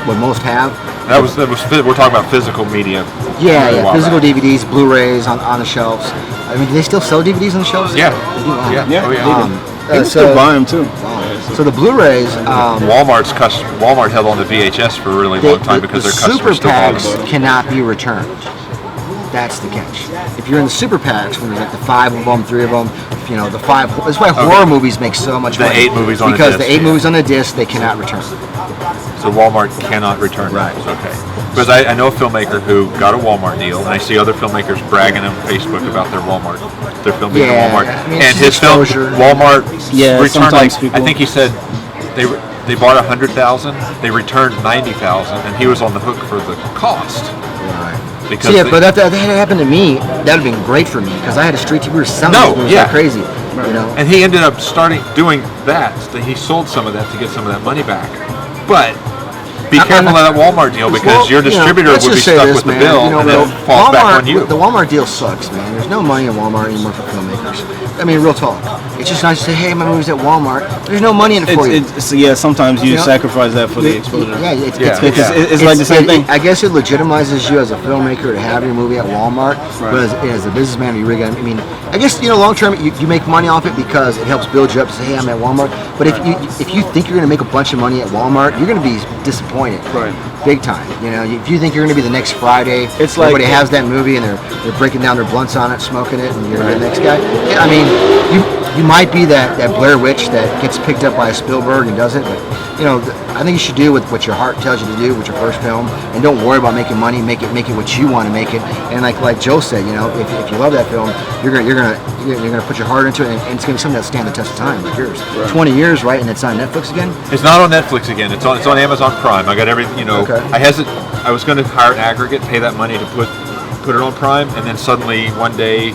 what most have. We're talking about physical media. Yeah, physical DVDs, Blu-rays on the shelves. I mean, do they still sell DVDs on the shelves? Yeah. They do. Yeah. They can still buy them too. So the Blu-rays. Walmart held on to VHS for a really long time because their customers still bought them. Super packs cannot be returned. That's the catch. If you're in the super packs, when there's like the 5 of them, 3 of them, the 5. That's why horror movies make so much money. The 8 movies on because a disc. The 8 movies on a disc, they cannot return. So Walmart cannot return those. Okay. Because I know a filmmaker who got a Walmart deal, and I see other filmmakers bragging on Facebook about their film being at Walmart. I mean, and his film, Walmart returned I think he said they bought 100,000, they returned 90,000, and he was on the hook for the cost. Right. Because but if that had happened to me, that would have been great for me, because I had a street TV. We were selling movies like crazy. You know, And he ended up doing that. So he sold some of that to get some of that money back. But be careful of that Walmart deal because your distributor let's would be just say stuck this, with the man. bill You know, and then it falls back on you. The Walmart deal sucks, man. There's no money in Walmart anymore for filmmakers. I mean, real talk. It's just nice to say, hey, my movie's at Walmart. There's no money in it for you. Sometimes you sacrifice that for the exposure. Yeah, it's like the same thing. I guess it legitimizes you as a filmmaker to have your movie at Walmart, but as a businessman, you really got. I mean, I guess long term you make money off it because it helps build you up to say, hey, I'm at Walmart. But if you think you're going to make a bunch of money at Walmart, you're going to be disappointed, big time. You know, if you think you're going to be the next Friday, it's like everybody has that movie and they're breaking down their blunts on it, smoking it, and you're the next guy. Yeah, I mean, you might be that Blair Witch that gets picked up by a Spielberg and does it, but I think you should do with what your heart tells you to do with your first film, and don't worry about making money. Make it what you want to make it. And like Joe said, if you love that film, you're gonna put your heart into it, and it's gonna be something that'll stand the test of time, like yours. 20 years, right? And it's on Netflix again. It's not on Netflix again. It's on Amazon Prime. I got everything. Okay. I was going to hire an aggregate, pay that money to put it on Prime, and then suddenly one day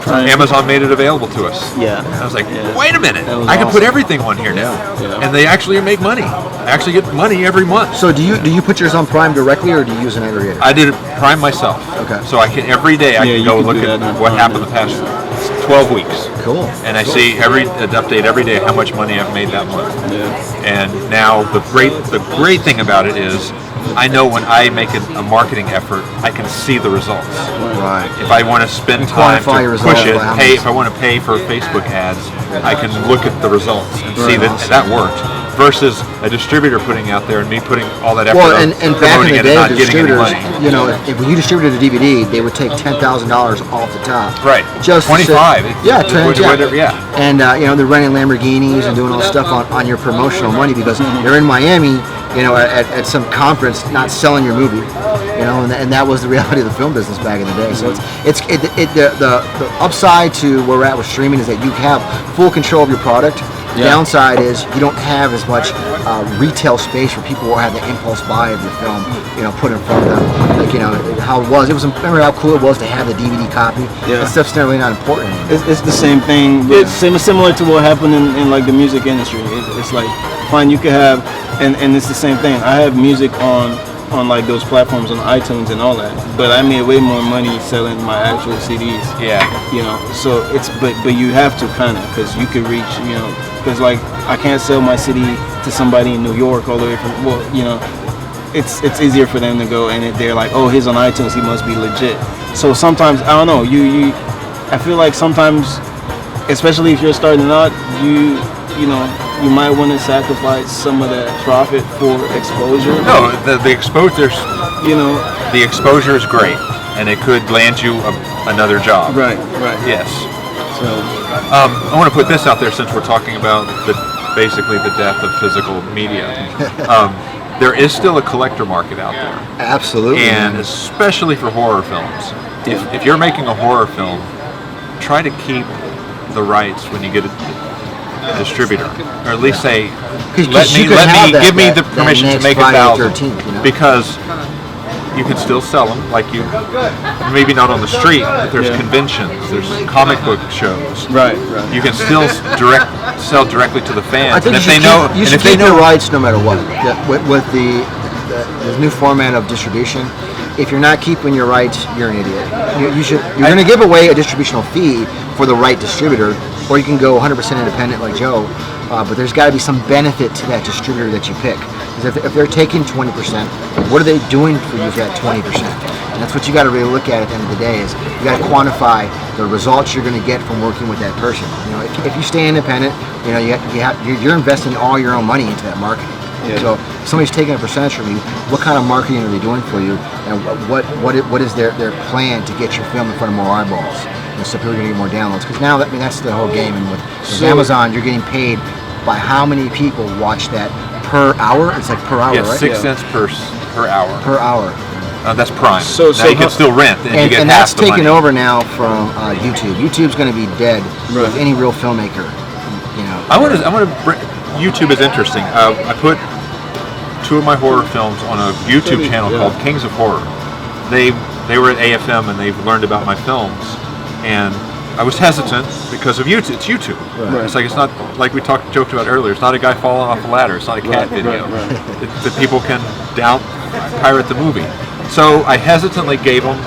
Amazon made it available to us. Yeah. And I was like, wait a minute, I can awesome. put everything on here now, and they actually make money. I actually get money every month. So do you put yours on Prime directly, or do you use an aggregator? I did Prime myself. Okay. So I can every day I can go look at what happened the past 12 weeks. Cool. And I see update every day how much money I've made that month. Yeah. And now the great thing about it is I know when I make a marketing effort, I can see the results. Right. If I want to spend time to push it, if I want to pay for Facebook ads, I can look at the results and see that worked. Versus a distributor putting out there and me putting all that effort and back in the day, not getting any distributors, money. if when you distributed a DVD, they would take $10,000 off the top. Right. Just 25. Whatever. Yeah. And they're renting Lamborghinis and doing all this stuff on your promotional money because they're in Miami, at some conference, not selling your movie, and that was the reality of the film business back in the day. So the upside to where we're at with streaming is that you have full control of your product. The downside is you don't have as much retail space where people will have the impulse buy of your film, put in front of them. Like, how it was. Remember how cool it was to have the DVD copy? Yeah. That stuff's really not important anymore. It's the same thing. It's similar to what happened in like the music industry. It's like, fine, you could have, and it's the same thing. I have music on like those platforms on iTunes and all that, but I made way more money selling my actual CDs. Yeah. So it's but you have to kind of, because you could reach, because like I can't sell my CD to somebody in New York all the way from, it's easier for them to go and they're like, oh, he's on iTunes, he must be legit. So sometimes, I don't know, I feel like sometimes, especially if you're starting out, you might want to sacrifice some of that profit for exposure. No, the exposure, the exposure is great, and it could land you another job. Right. Yes. So, I want to put this out there since we're talking about basically the death of physical media. There is still a collector market out there. Absolutely. And especially for horror films. If you're making a horror film, try to keep the rights when you get a distributor, or at least say, give me the permission to make 1,000, because you can still sell them, like maybe not on the street, but there's conventions, there's comic book shows. Right. You can still sell directly to the fans. I think you should keep the rights no matter what. With the new format of distribution, if you're not keeping your rights, you're an idiot. You're going to give away a distributional fee for the right distributor, or you can go 100% independent like Joe. But there's got to be some benefit to that distributor that you pick. Because if they're taking 20%, what are they doing for you for that 20%? And that's what you got to really look at the end of the day. Is you got to quantify the results you're going to get from working with that person. If you stay independent, you're investing all your own money into that marketing. Yeah. So if somebody's taking a percentage from you, what kind of marketing are they doing for you, and what is their plan to get your film in front of more eyeballs, so people are going to get more downloads? Because now that's the whole game. And with Amazon, you're getting paid by how many people watch that per hour. It's like per hour, right? 6 cents per hour. Per hour. That's Prime. So you can still rent, and you get and half that's the taken money. over now from YouTube. YouTube's going to be dead with any real filmmaker. I want to bring, YouTube is interesting. I put 2 of my horror films on a YouTube channel called Kings of Horror. They were at AFM and they've learned about my films, and I was hesitant because of YouTube. It's YouTube. Right. It's not like we joked about earlier. It's not a guy falling off a ladder. It's not a cat video. That people can pirate the movie. So I hesitantly gave them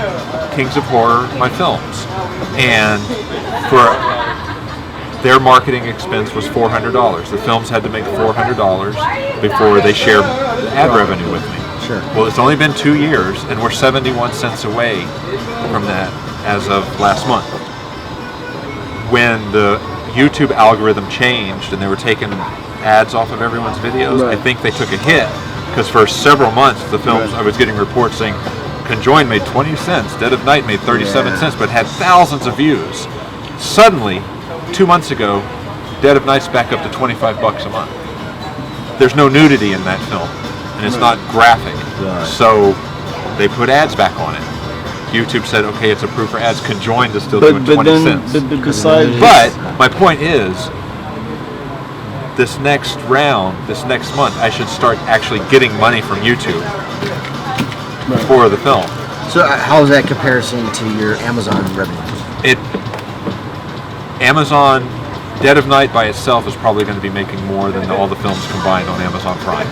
Kings of Horror my films, and for their marketing expense was $400. The films had to make $400 before they shared the ad revenue with me. Sure. Well, it's only been 2 years, and we're 71 cents away from that as of last month. When the YouTube algorithm changed and they were taking ads off of everyone's videos, I think they took a hit, because for several months the films, I was getting reports saying Conjoined made 20 cents, Dead of Night made 37 cents, but had thousands of views. Suddenly, 2 months ago, Dead of Night's back up to $25 a month. There's no nudity in that film, and it's not graphic, so they put ads back on it. YouTube said, okay, it's approved for ads. Conjoined is still doing 20 cents. But my point is, this next month, I should start actually getting money from YouTube for the film. So how is that comparison to your Amazon revenues? Amazon Dead of Night by itself is probably going to be making more than all the films combined on Amazon Prime.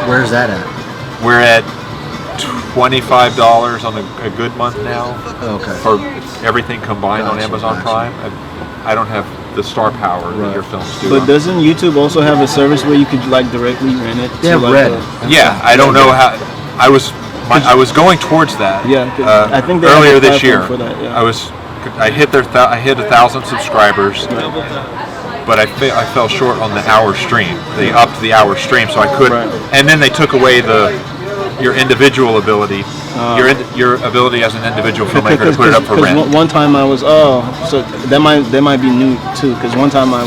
Where's that at? We're at $25 on a good month now. Okay. For everything combined on Amazon Prime. I don't have the star power that your films do. But doesn't YouTube also have a service where you could like directly rent it? They have Red. I don't know how. I was going towards that. Yeah, I think they earlier have a this year. platform for that, yeah. I hit 1,000 subscribers, but I fell short on the hour stream. They upped the hour stream, so I couldn't. And then they took away your individual ability, your ability as an individual filmmaker to put it up for rent. One time I was so that might be new too. Because one time I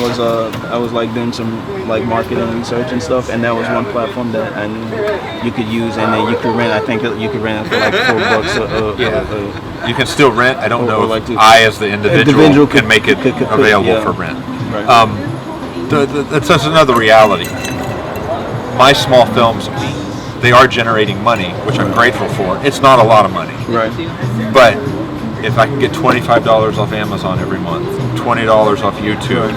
was like doing some like marketing research and stuff, and that was one platform that I knew you could use, and then you could rent. I think that you could rent it for like $4. You can still rent. I don't know if I, as the individual, can make it available for rent. That's another reality. My small films, they are generating money, which I'm grateful for. It's not a lot of money. But if I can get $25 off Amazon every month, $20 off YouTube,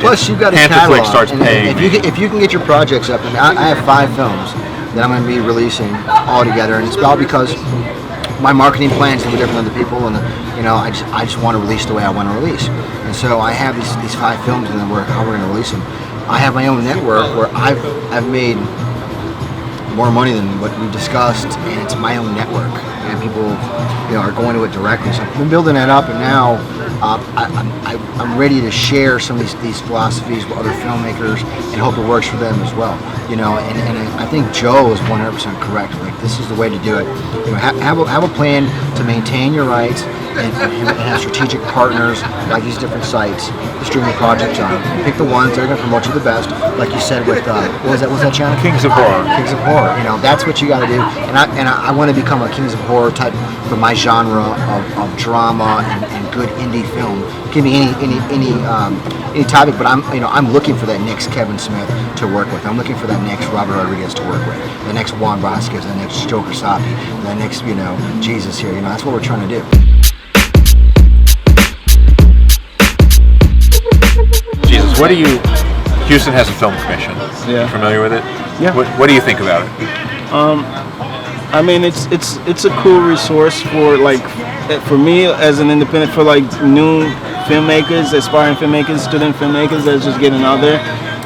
plus you've got a Pantherflix catalog. starts paying if you can get your projects up, and I have 5 films that I'm going to be releasing all together, and it's all because my marketing plans are different than other people, and I just want to release the way I want to release. And so I have these 5 films, and then how we're going to release them. I have my own network where I've made more money than what we discussed, and it's my own network, and people are going to it directly. So I've been building that up, and now I'm ready to share some of these philosophies with other filmmakers and hope it works for them as well. And I think Joe is 100% correct. Like, this is the way to do it. Have a plan to maintain your rights and have strategic partners like these different sites to stream the projects on. Pick the ones that are going to promote you the best, like you said with what was that channel? Kings of Horror. Kings of Horror. That's what you got to do. And I want to become a Kings of Horror type for my genre of drama and good indie film. Give me any topic, but I'm looking for that next Kevin Smith to work with. I'm looking for that next Robert Rodriguez to work with. The next Juan Vazquez, the next Joe Grisaffi, the next Jesus here. That's what we're trying to do. Jesus, Houston has a film commission. Yeah. Familiar with it? Yeah. What do you think about it? I mean, it's a cool resource for me as an independent, for like new filmmakers, aspiring filmmakers, student filmmakers that's just getting out there.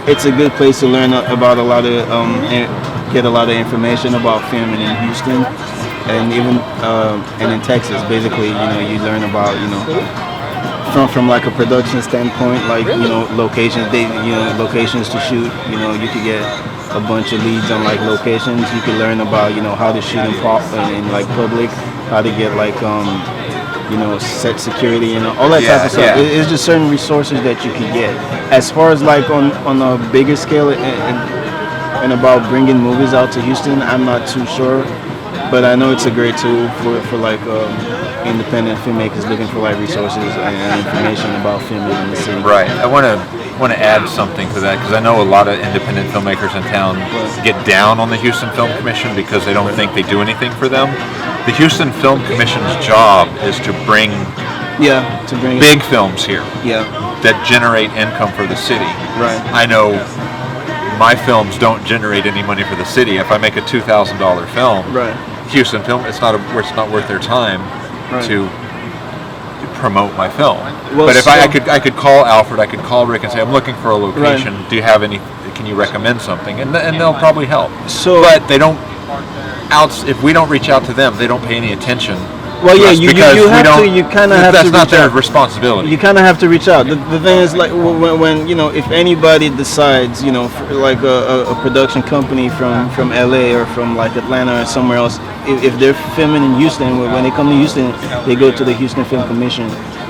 It's a good place to learn about a lot of get a lot of information about filming in Houston and even and in Texas. Basically, you learn about from like a production standpoint, like locations, locations to shoot. You could get a bunch of leads on like locations. You can learn about how to shoot in like public, how to get like set security and all that type of stuff. It's just certain resources that you can get. As far as like on a bigger scale and about bringing movies out to Houston, I'm not too sure, but I know it's a great tool for like independent filmmakers looking for like resources and information about filming in the city. Right. I want to want to add something to that because I know a lot of independent filmmakers in town get down on the Houston Film Commission because they don't think they do anything for them. The Houston Film Commission's job is to bring big films here that generate income for the city. Right. I know my films don't generate any money for the city. If I make a $2,000 film, Houston Film, it's not worth their time to promote my film. Well, but if I could call Alfred, I could call Rick and say, I'm looking for a location. Do you have any? Can you recommend something? And they'll probably help. But they don't. If we don't reach out to them, they don't pay any attention. Well, yeah, you have to. You kind of have to. That's not their responsibility. You kind of have to reach out. The thing is, like when if anybody decides, like a production company from LA or from like Atlanta or somewhere else, if they're filming in Houston, when they come to Houston, they go to the Houston Film Commission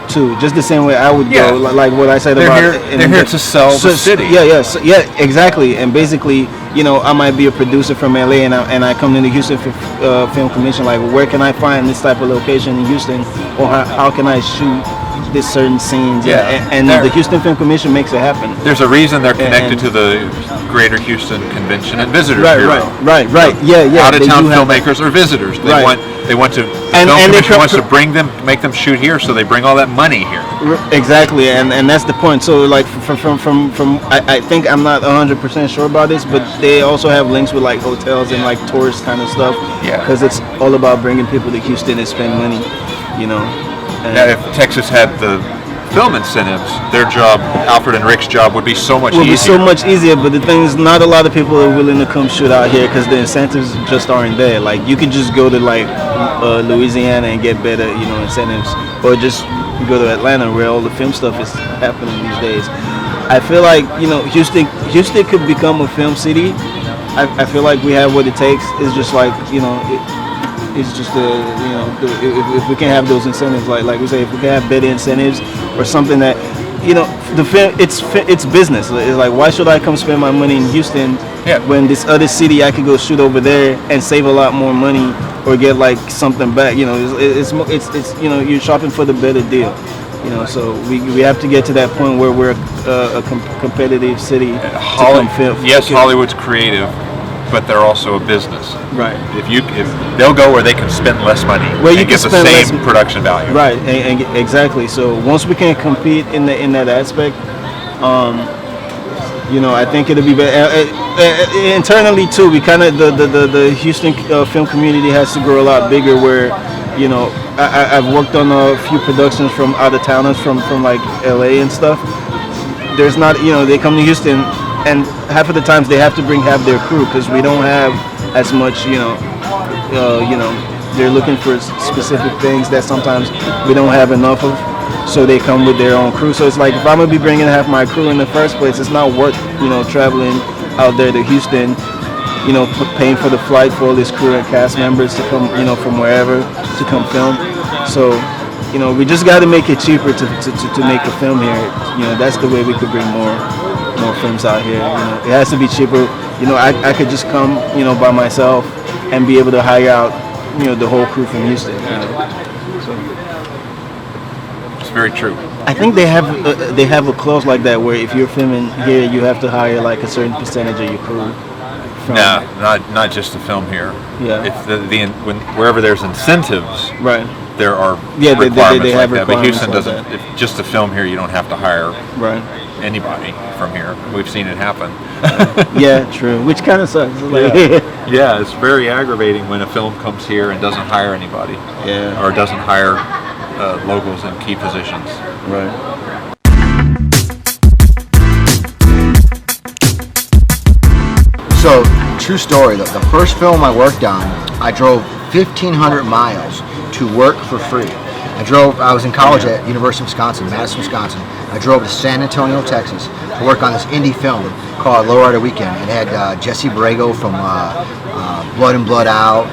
too. Just the same way I would go, like what I said about. They're here to sell the city. Yeah, exactly. And basically, I might be a producer from LA, and I come to the Houston Film Commission. Like, where can I find this type of location in Houston, or how can I shoot this certain scenes? And the Houston Film Commission makes it happen. There's a reason they're connected to the Greater Houston Convention and Visitors Bureau. Right. Yeah. Out-of-town filmmakers are visitors. They want to. The Film Commission wants to bring them, make them shoot here, so they bring all that money here. Exactly, and that's the point. So, like, from I think I'm not 100% sure about this, but they also have links with like hotels and like tourist kind of stuff. Yeah. Because it's all about bringing people to Houston and spend money, Now, if Texas had the film incentives, their job, Alfred and Rick's job, would be so much easier. But the thing is, not a lot of people are willing to come shoot out here because the incentives just aren't there. Like, you could just go to like Louisiana and get better, incentives, or just go to Atlanta where all the film stuff is happening these days. I feel like Houston could become a film city. I feel like we have what it takes. It's just like it's just if we can have those incentives, like we say, if we can have better incentives or something that, the film, it's business. It's like, why should I come spend my money in Houston when this other city I could go shoot over there and save a lot more money or get like something back? It's you're shopping for the better deal. So we have to get to that point where we're a competitive city. Yes, Hollywood's creative, but they're also a business. Right. If they'll go where they can spend less money and get the same production value. Right, and exactly. So once we can compete in that aspect, I think it'll be better. Internally too, we kind of the Houston film community has to grow a lot bigger. Where, I've worked on a few productions from out of towners from like LA and stuff. There's not, they come to Houston, and half of the times they have to have their crew because we don't have as much, they're looking for specific things that sometimes we don't have enough of, so they come with their own crew. So it's like, if I'm gonna be bringing half my crew in the first place, it's not worth, traveling out there to Houston, paying for the flight for all this crew and cast members to come, from wherever to come film. So, we just got to make it cheaper to make a film here. That's the way we could bring more films out here. It has to be cheaper. I could just come, by myself and be able to hire out, the whole crew from Houston. So it's very true. I think they have a clause like that where if you're filming here, you have to hire like a certain percentage of your crew. No, not just to film here. Yeah. If wherever there's incentives, right, there are requirements they have like that. But Houston doesn't. If just to film here, you don't have to hire anybody from here. We've seen it happen. Yeah, true. Which kind of sucks. Yeah, it's very aggravating when a film comes here and doesn't hire anybody. Yeah. Or doesn't hire locals in key positions. Right. So, true story, the first film I worked on, I drove 1,500 miles to work for free. I was in college at University of Wisconsin, Madison, Wisconsin. I drove to San Antonio, Texas to work on this indie film called Lowrider Weekend. It had Jesse Borrego from Blood and Blood Out,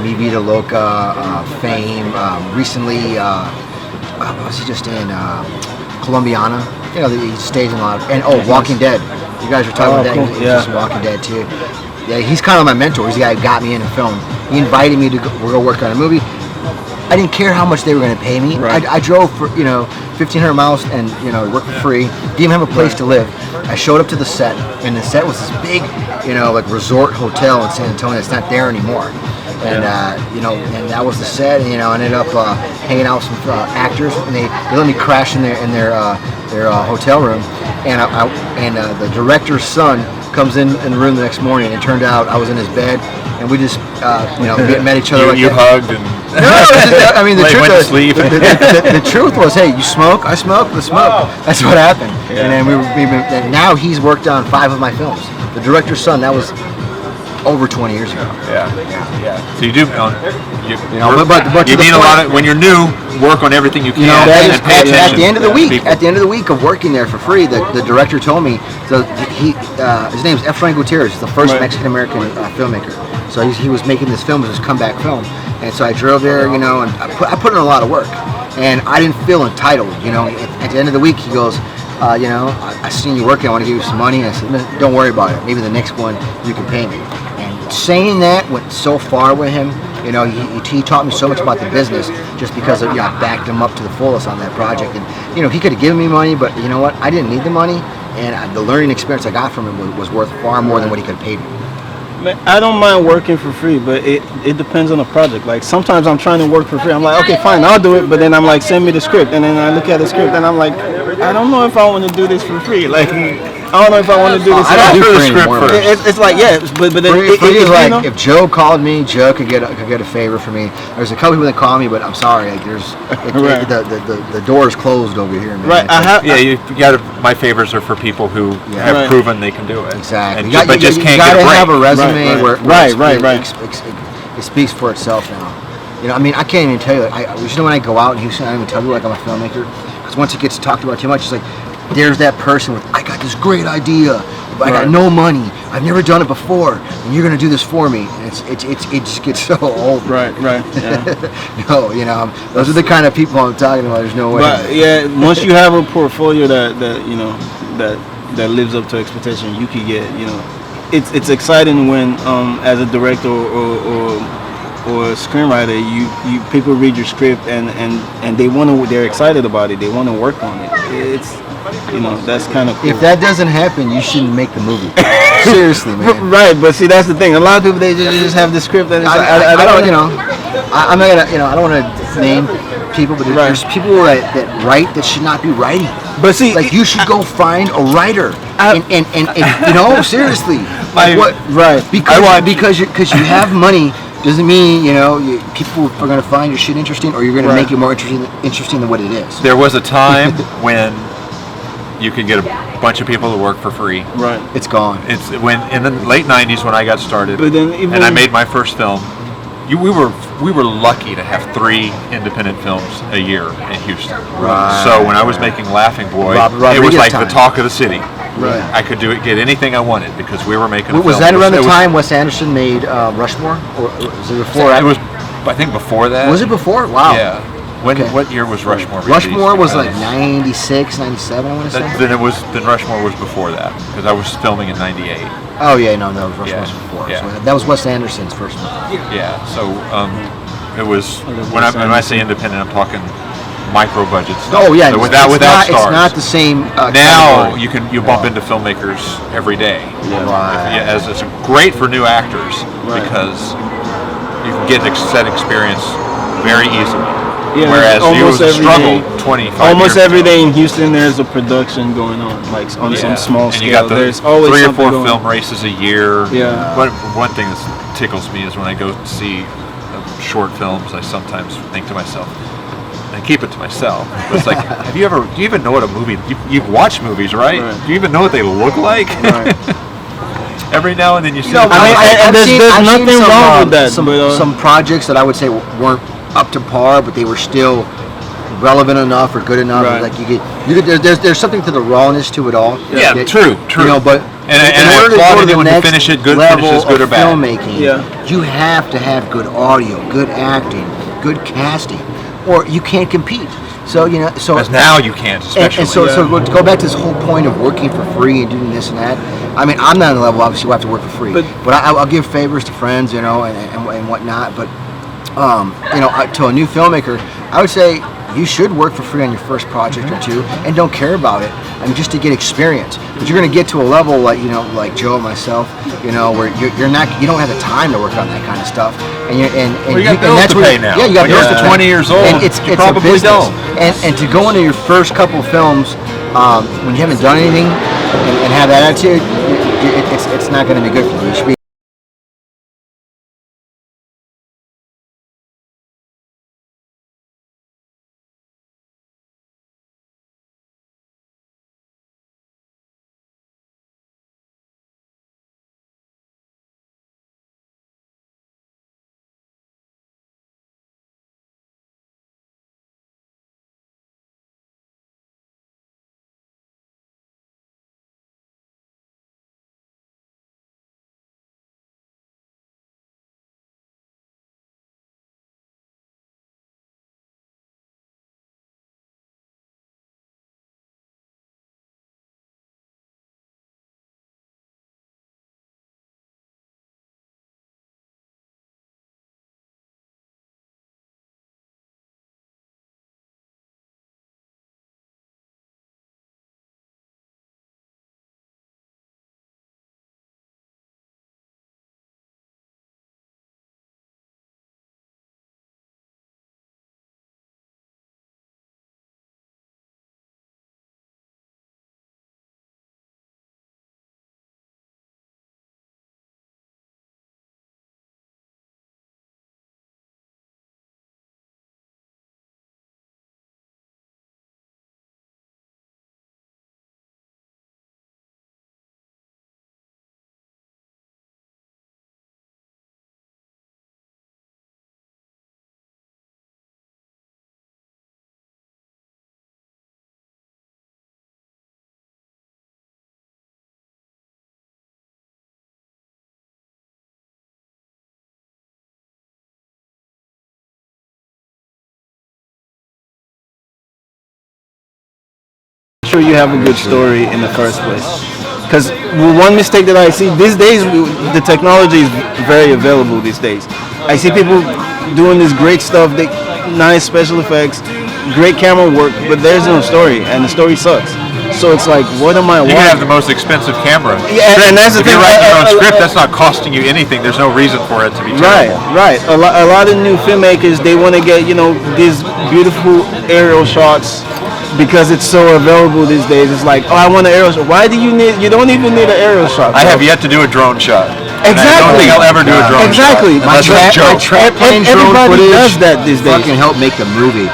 Mi Vida Loca, Fame, recently, what was he just in? Colombiana. He stays in a lot of, and Walking Dead. You guys were talking about that. Cool. He's just Walking Dead too. Yeah, he's kind of my mentor. He's the guy who got me into film. He invited me to go work on a movie. I didn't care how much they were going to pay me. Right. I drove for 1,500 miles, and work for free. Didn't even have a place to live. I showed up to the set, and the set was this big, like resort hotel in San Antonio. It's not there anymore. And and that was the set. And I ended up hanging out with some actors, and they let me crash in their hotel room. And the director's son comes in the room the next morning, and it turned out I was in his bed, and we just met each other. You hugged and I mean, the went to truth sleep. the truth was, hey, you smoke, I smoke, let's smoke. That's what happened. Yeah. And then and now he's worked on 5 of my films. The director's son, that was over 20 years ago. Yeah. So you do. But you need a lot of, when you're new, work on everything you can. And pay attention. At the end of the week, people. at the end of the week of working there for free, the director told me. So his name's Efrain Gutierrez. He's the first Mexican American filmmaker. So he was making this film, his comeback film, and so I drove there, and I put in a lot of work, and I didn't feel entitled. At the end of the week, he goes, I seen you working. I want to give you some money. And I said, don't worry about it. Maybe the next one you can pay me. And saying that went so far with him. He taught me so much about the business just because I backed him up to the fullest on that project. And he could have given me money, but you know what? I didn't need the money, and the learning experience I got from him was worth far more than what he could have paid me. I don't mind working for free, but it depends on the project. Like sometimes I'm trying to work for free. I'm like, okay, fine, I'll do it. But then I'm like, send me the script, and then I look at the script, and I'm like, I don't know if I want to do this for free. Like, I don't know if I want to do this. I don't do the free script anymore. first. It's like but then free is like if Joe called me, Joe could get a favor for me. There's a couple people that call me, but I'm sorry, like the door is closed over here, man. Right. My favors are for people who have proven they can do it. Exactly. But just can't get a break. You gotta have a resume where it speaks for itself now. I mean, I can't even tell you. When I go out in Houston, I don't even tell you like I'm a filmmaker, because once it gets talked about too much, it's like there's that person with, I got this great idea, but I got no money. I've never done it before, and you're gonna do this for me. And it just gets so old. Right. Yeah. No, those are the kind of people I'm talking about. There's no way. But once you have a portfolio that lives up to expectation, you can get. It's exciting when as a director or a screenwriter, you people read your script and they're excited about it. They want to work on it. It's that's kind of cool. If that doesn't happen, you shouldn't make the movie. Seriously, man. Right, but see, that's the thing. A lot of people, they just have the script and I don't, I'm not gonna, I don't want to name people, but there's people that write that should not be writing. But see, like you should go find a writer and seriously, like what? Right. Because you have money doesn't mean people are gonna find your shit interesting, or you're gonna make it more interesting than what it is. There was a time when you could get a bunch of people to work for free. Right. It's gone. It's when in the late '90s when I got started, but then and I made my first film. We were lucky to have 3 independent films a year in Houston. Right. So when I was making Laughing Boy, it was like the talk of the city. Right. I could get anything I wanted because we were making. Was that around the time Wes Anderson made Rushmore, or was it before? It was, I think, before that. Was it before? Wow. Yeah. What year was Rushmore released? Rushmore was like 96, 97, I want to say. Then Rushmore was before that, because I was filming in '98. Oh yeah, no, Rushmore was before. Yeah. So that was Wes Anderson's first movie. Yeah. So it was when I say independent, I'm talking micro budgets. Oh yeah, so without stars. It's not the same. Now category. you bump into filmmakers every day. Yeah. Right. As it's great for new actors because you can get a set experience very easily. Yeah, whereas you struggled 25 almost years every ago. day in Houston, there's a production going on, like on some small scale. And you got there's always 3 or 4 going film races a year. Yeah. One thing that tickles me is when I go see short films, I sometimes think to myself, and I keep it to myself, but it's like, do you even know what a movie, you've watched movies, right? Do you even know what they look like? Right. Every now and then you see there's nothing wrong with that. Some projects that I would say weren't up to par, but they were still relevant enough or good enough. Right. Like there's something to the rawness to it all. Yeah, true. But and I order to applaud go to the anyone who next finishes good level or of bad. Filmmaking, you have to have good audio, good acting, good casting, or you can't compete. So Because now you can't, especially. So to go back to this whole point of working for free and doing this and that. I mean, I'm not on the level. Obviously, we have to work for free, but I'll give favors to friends, and whatnot. But to a new filmmaker, I would say You should work for free on your first project or two, and don't care about it. I mean, just to get experience. But you're going to get to a level like Joe and myself, where you don't have the time to work on that kind of stuff. And you got bills to pay now. Yeah, you got bills to 20 years old. And it's probably a business. don't. And to go into your first couple films when you haven't done anything and have that attitude, it's not going to be good for you. You should be sure you have a good story in the first place. Because one mistake that I see these days, the technology is very available these days. I see people doing this great stuff, nice special effects, great camera work, but there's no story, and the story sucks. So it's like, what am I watching? You can have the most expensive camera. Yeah, and that's the if thing. If you're writing your own script, that's not costing you anything. There's no reason for it to be terrible. Right. A lot of new filmmakers, they want to get, these beautiful aerial shots because it's so available these days. It's like, I want an aerial shot. Why do you don't even need an aerial shot, bro. I have yet to do a drone shot. Exactly. I don't think I'll ever do a drone shot. Exactly. Everybody does that these days. Fucking help make the movie.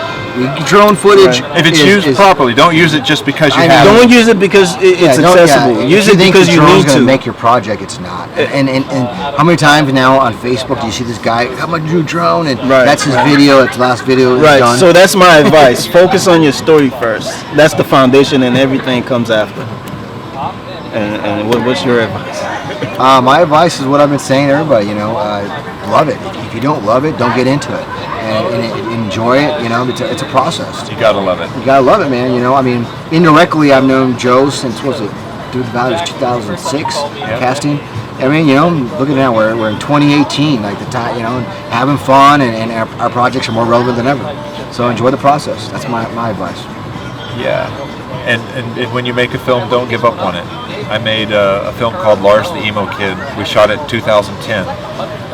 Drone footage. If it's used properly, don't use it just because you have. Don't use it because it's accessible. Use it because you need to. Make your project. It's not. And how many times now on Facebook do you see this guy? I'm gonna do drone, and that's his video. It's the last video. Right. Done. So that's my advice. Focus on your story first. That's the foundation, and everything comes after. And what's your advice? My advice is what I've been saying to everybody. Love it. If you don't love it, don't get into it. And enjoy it. It's a process. You gotta love it. You gotta love it, man. I mean, indirectly, I've known Joe since through about 2006 casting. I mean, look at now, we're in 2018, like the time, having fun, and our projects are more relevant than ever. So enjoy the process. That's my advice. Yeah, and when you make a film, don't give up on it. I made a film called Lars the Emo Kid. We shot it in 2010,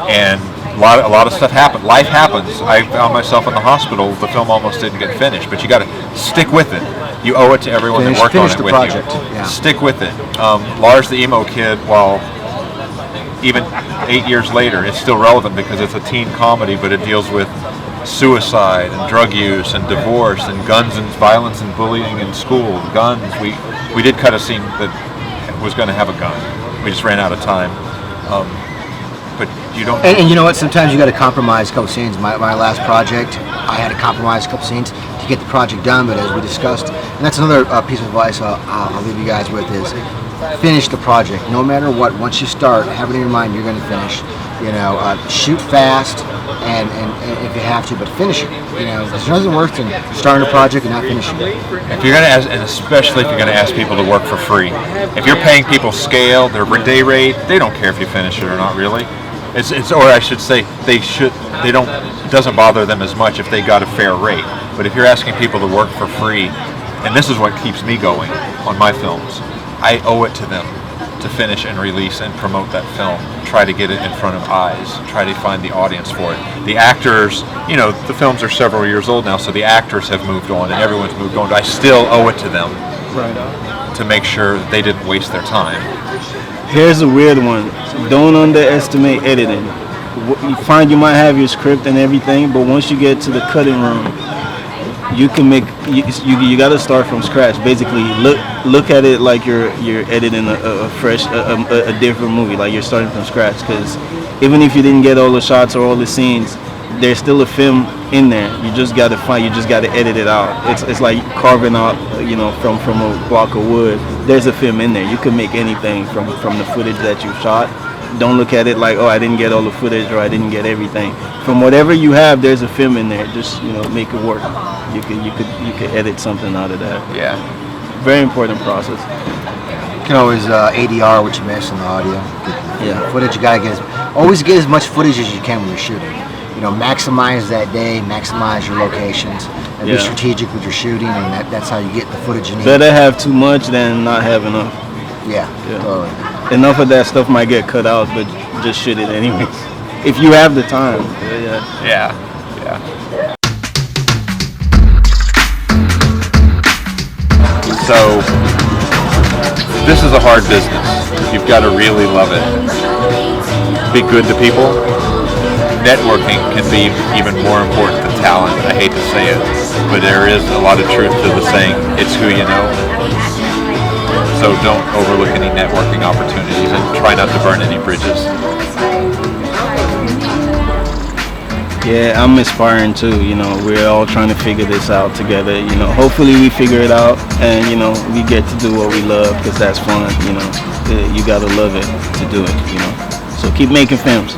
and a lot of stuff happened. Life happens. I found myself in the hospital. The film almost didn't get finished, but you got to stick with it. You owe it to everyone that worked on it with project. you. Yeah. Stick with it. Lars the Emo Kid, while even 8 years later, it's still relevant because it's a teen comedy, but it deals with suicide and drug use and divorce and guns and violence and bullying in school. Guns. We did cut a scene that was going to have a gun. We just ran out of time. But you don't. And you know what? Sometimes you got to compromise a couple scenes. My last project, I had to compromise a couple scenes to get the project done. But as we discussed, and that's another piece of advice I'll leave you guys with is finish the project. No matter what, once you start, have it in your mind you're going to finish. Shoot fast, and if you have to, but finish it. There's nothing worse than starting a project and not finishing it. If you're going to ask, and especially if you're going to ask people to work for free, if you're paying people scale, their day rate, they don't care if you finish it or not, really. Or I should say, it doesn't bother them as much if they got a fair rate. But if you're asking people to work for free, and this is what keeps me going on my films, I owe it to them to finish and release and promote that film, try to get it in front of eyes, try to find the audience for it. The actors, the films are several years old now, so the actors have moved on and everyone's moved on, but I still owe it to them to make sure that they didn't waste their time. Here's a weird one. Don't underestimate editing. You find you might have your script and everything, but once you get to the cutting room, you can make you got to start from scratch. Basically, look at it like you're editing a fresh a different movie, like you're starting from scratch. Because even if you didn't get all the shots or all the scenes, there's still a film in there. You just got to edit it out. It's like carving out from a block of wood. There's a film in there. You can make anything from the footage that you shot. Don't look at it like, oh, I didn't get all the footage or I didn't get everything. From whatever you have, there's a film in there. Just make it work. You could edit something out of that. Yeah. Very important process. You can always ADR what you miss in the audio. Get footage. You gotta always get as much footage as you can when you're shooting. Maximize that day, maximize your locations, and be strategic with your shooting, and that's how you get the footage you need. Better have too much than not have enough. Yeah. Totally. Enough of that stuff might get cut out, but just shoot it anyways. If you have the time. Yeah. So, this is a hard business. You've got to really love it. Be good to people. Networking can be even more important than talent. I hate to say it, but there is a lot of truth to the saying, it's who you know. So don't overlook any networking opportunities and try not to burn any bridges. Yeah, I'm aspiring too. We're all trying to figure this out together. Hopefully we figure it out and, we get to do what we love because that's fun. You gotta love it to do it, So keep making films.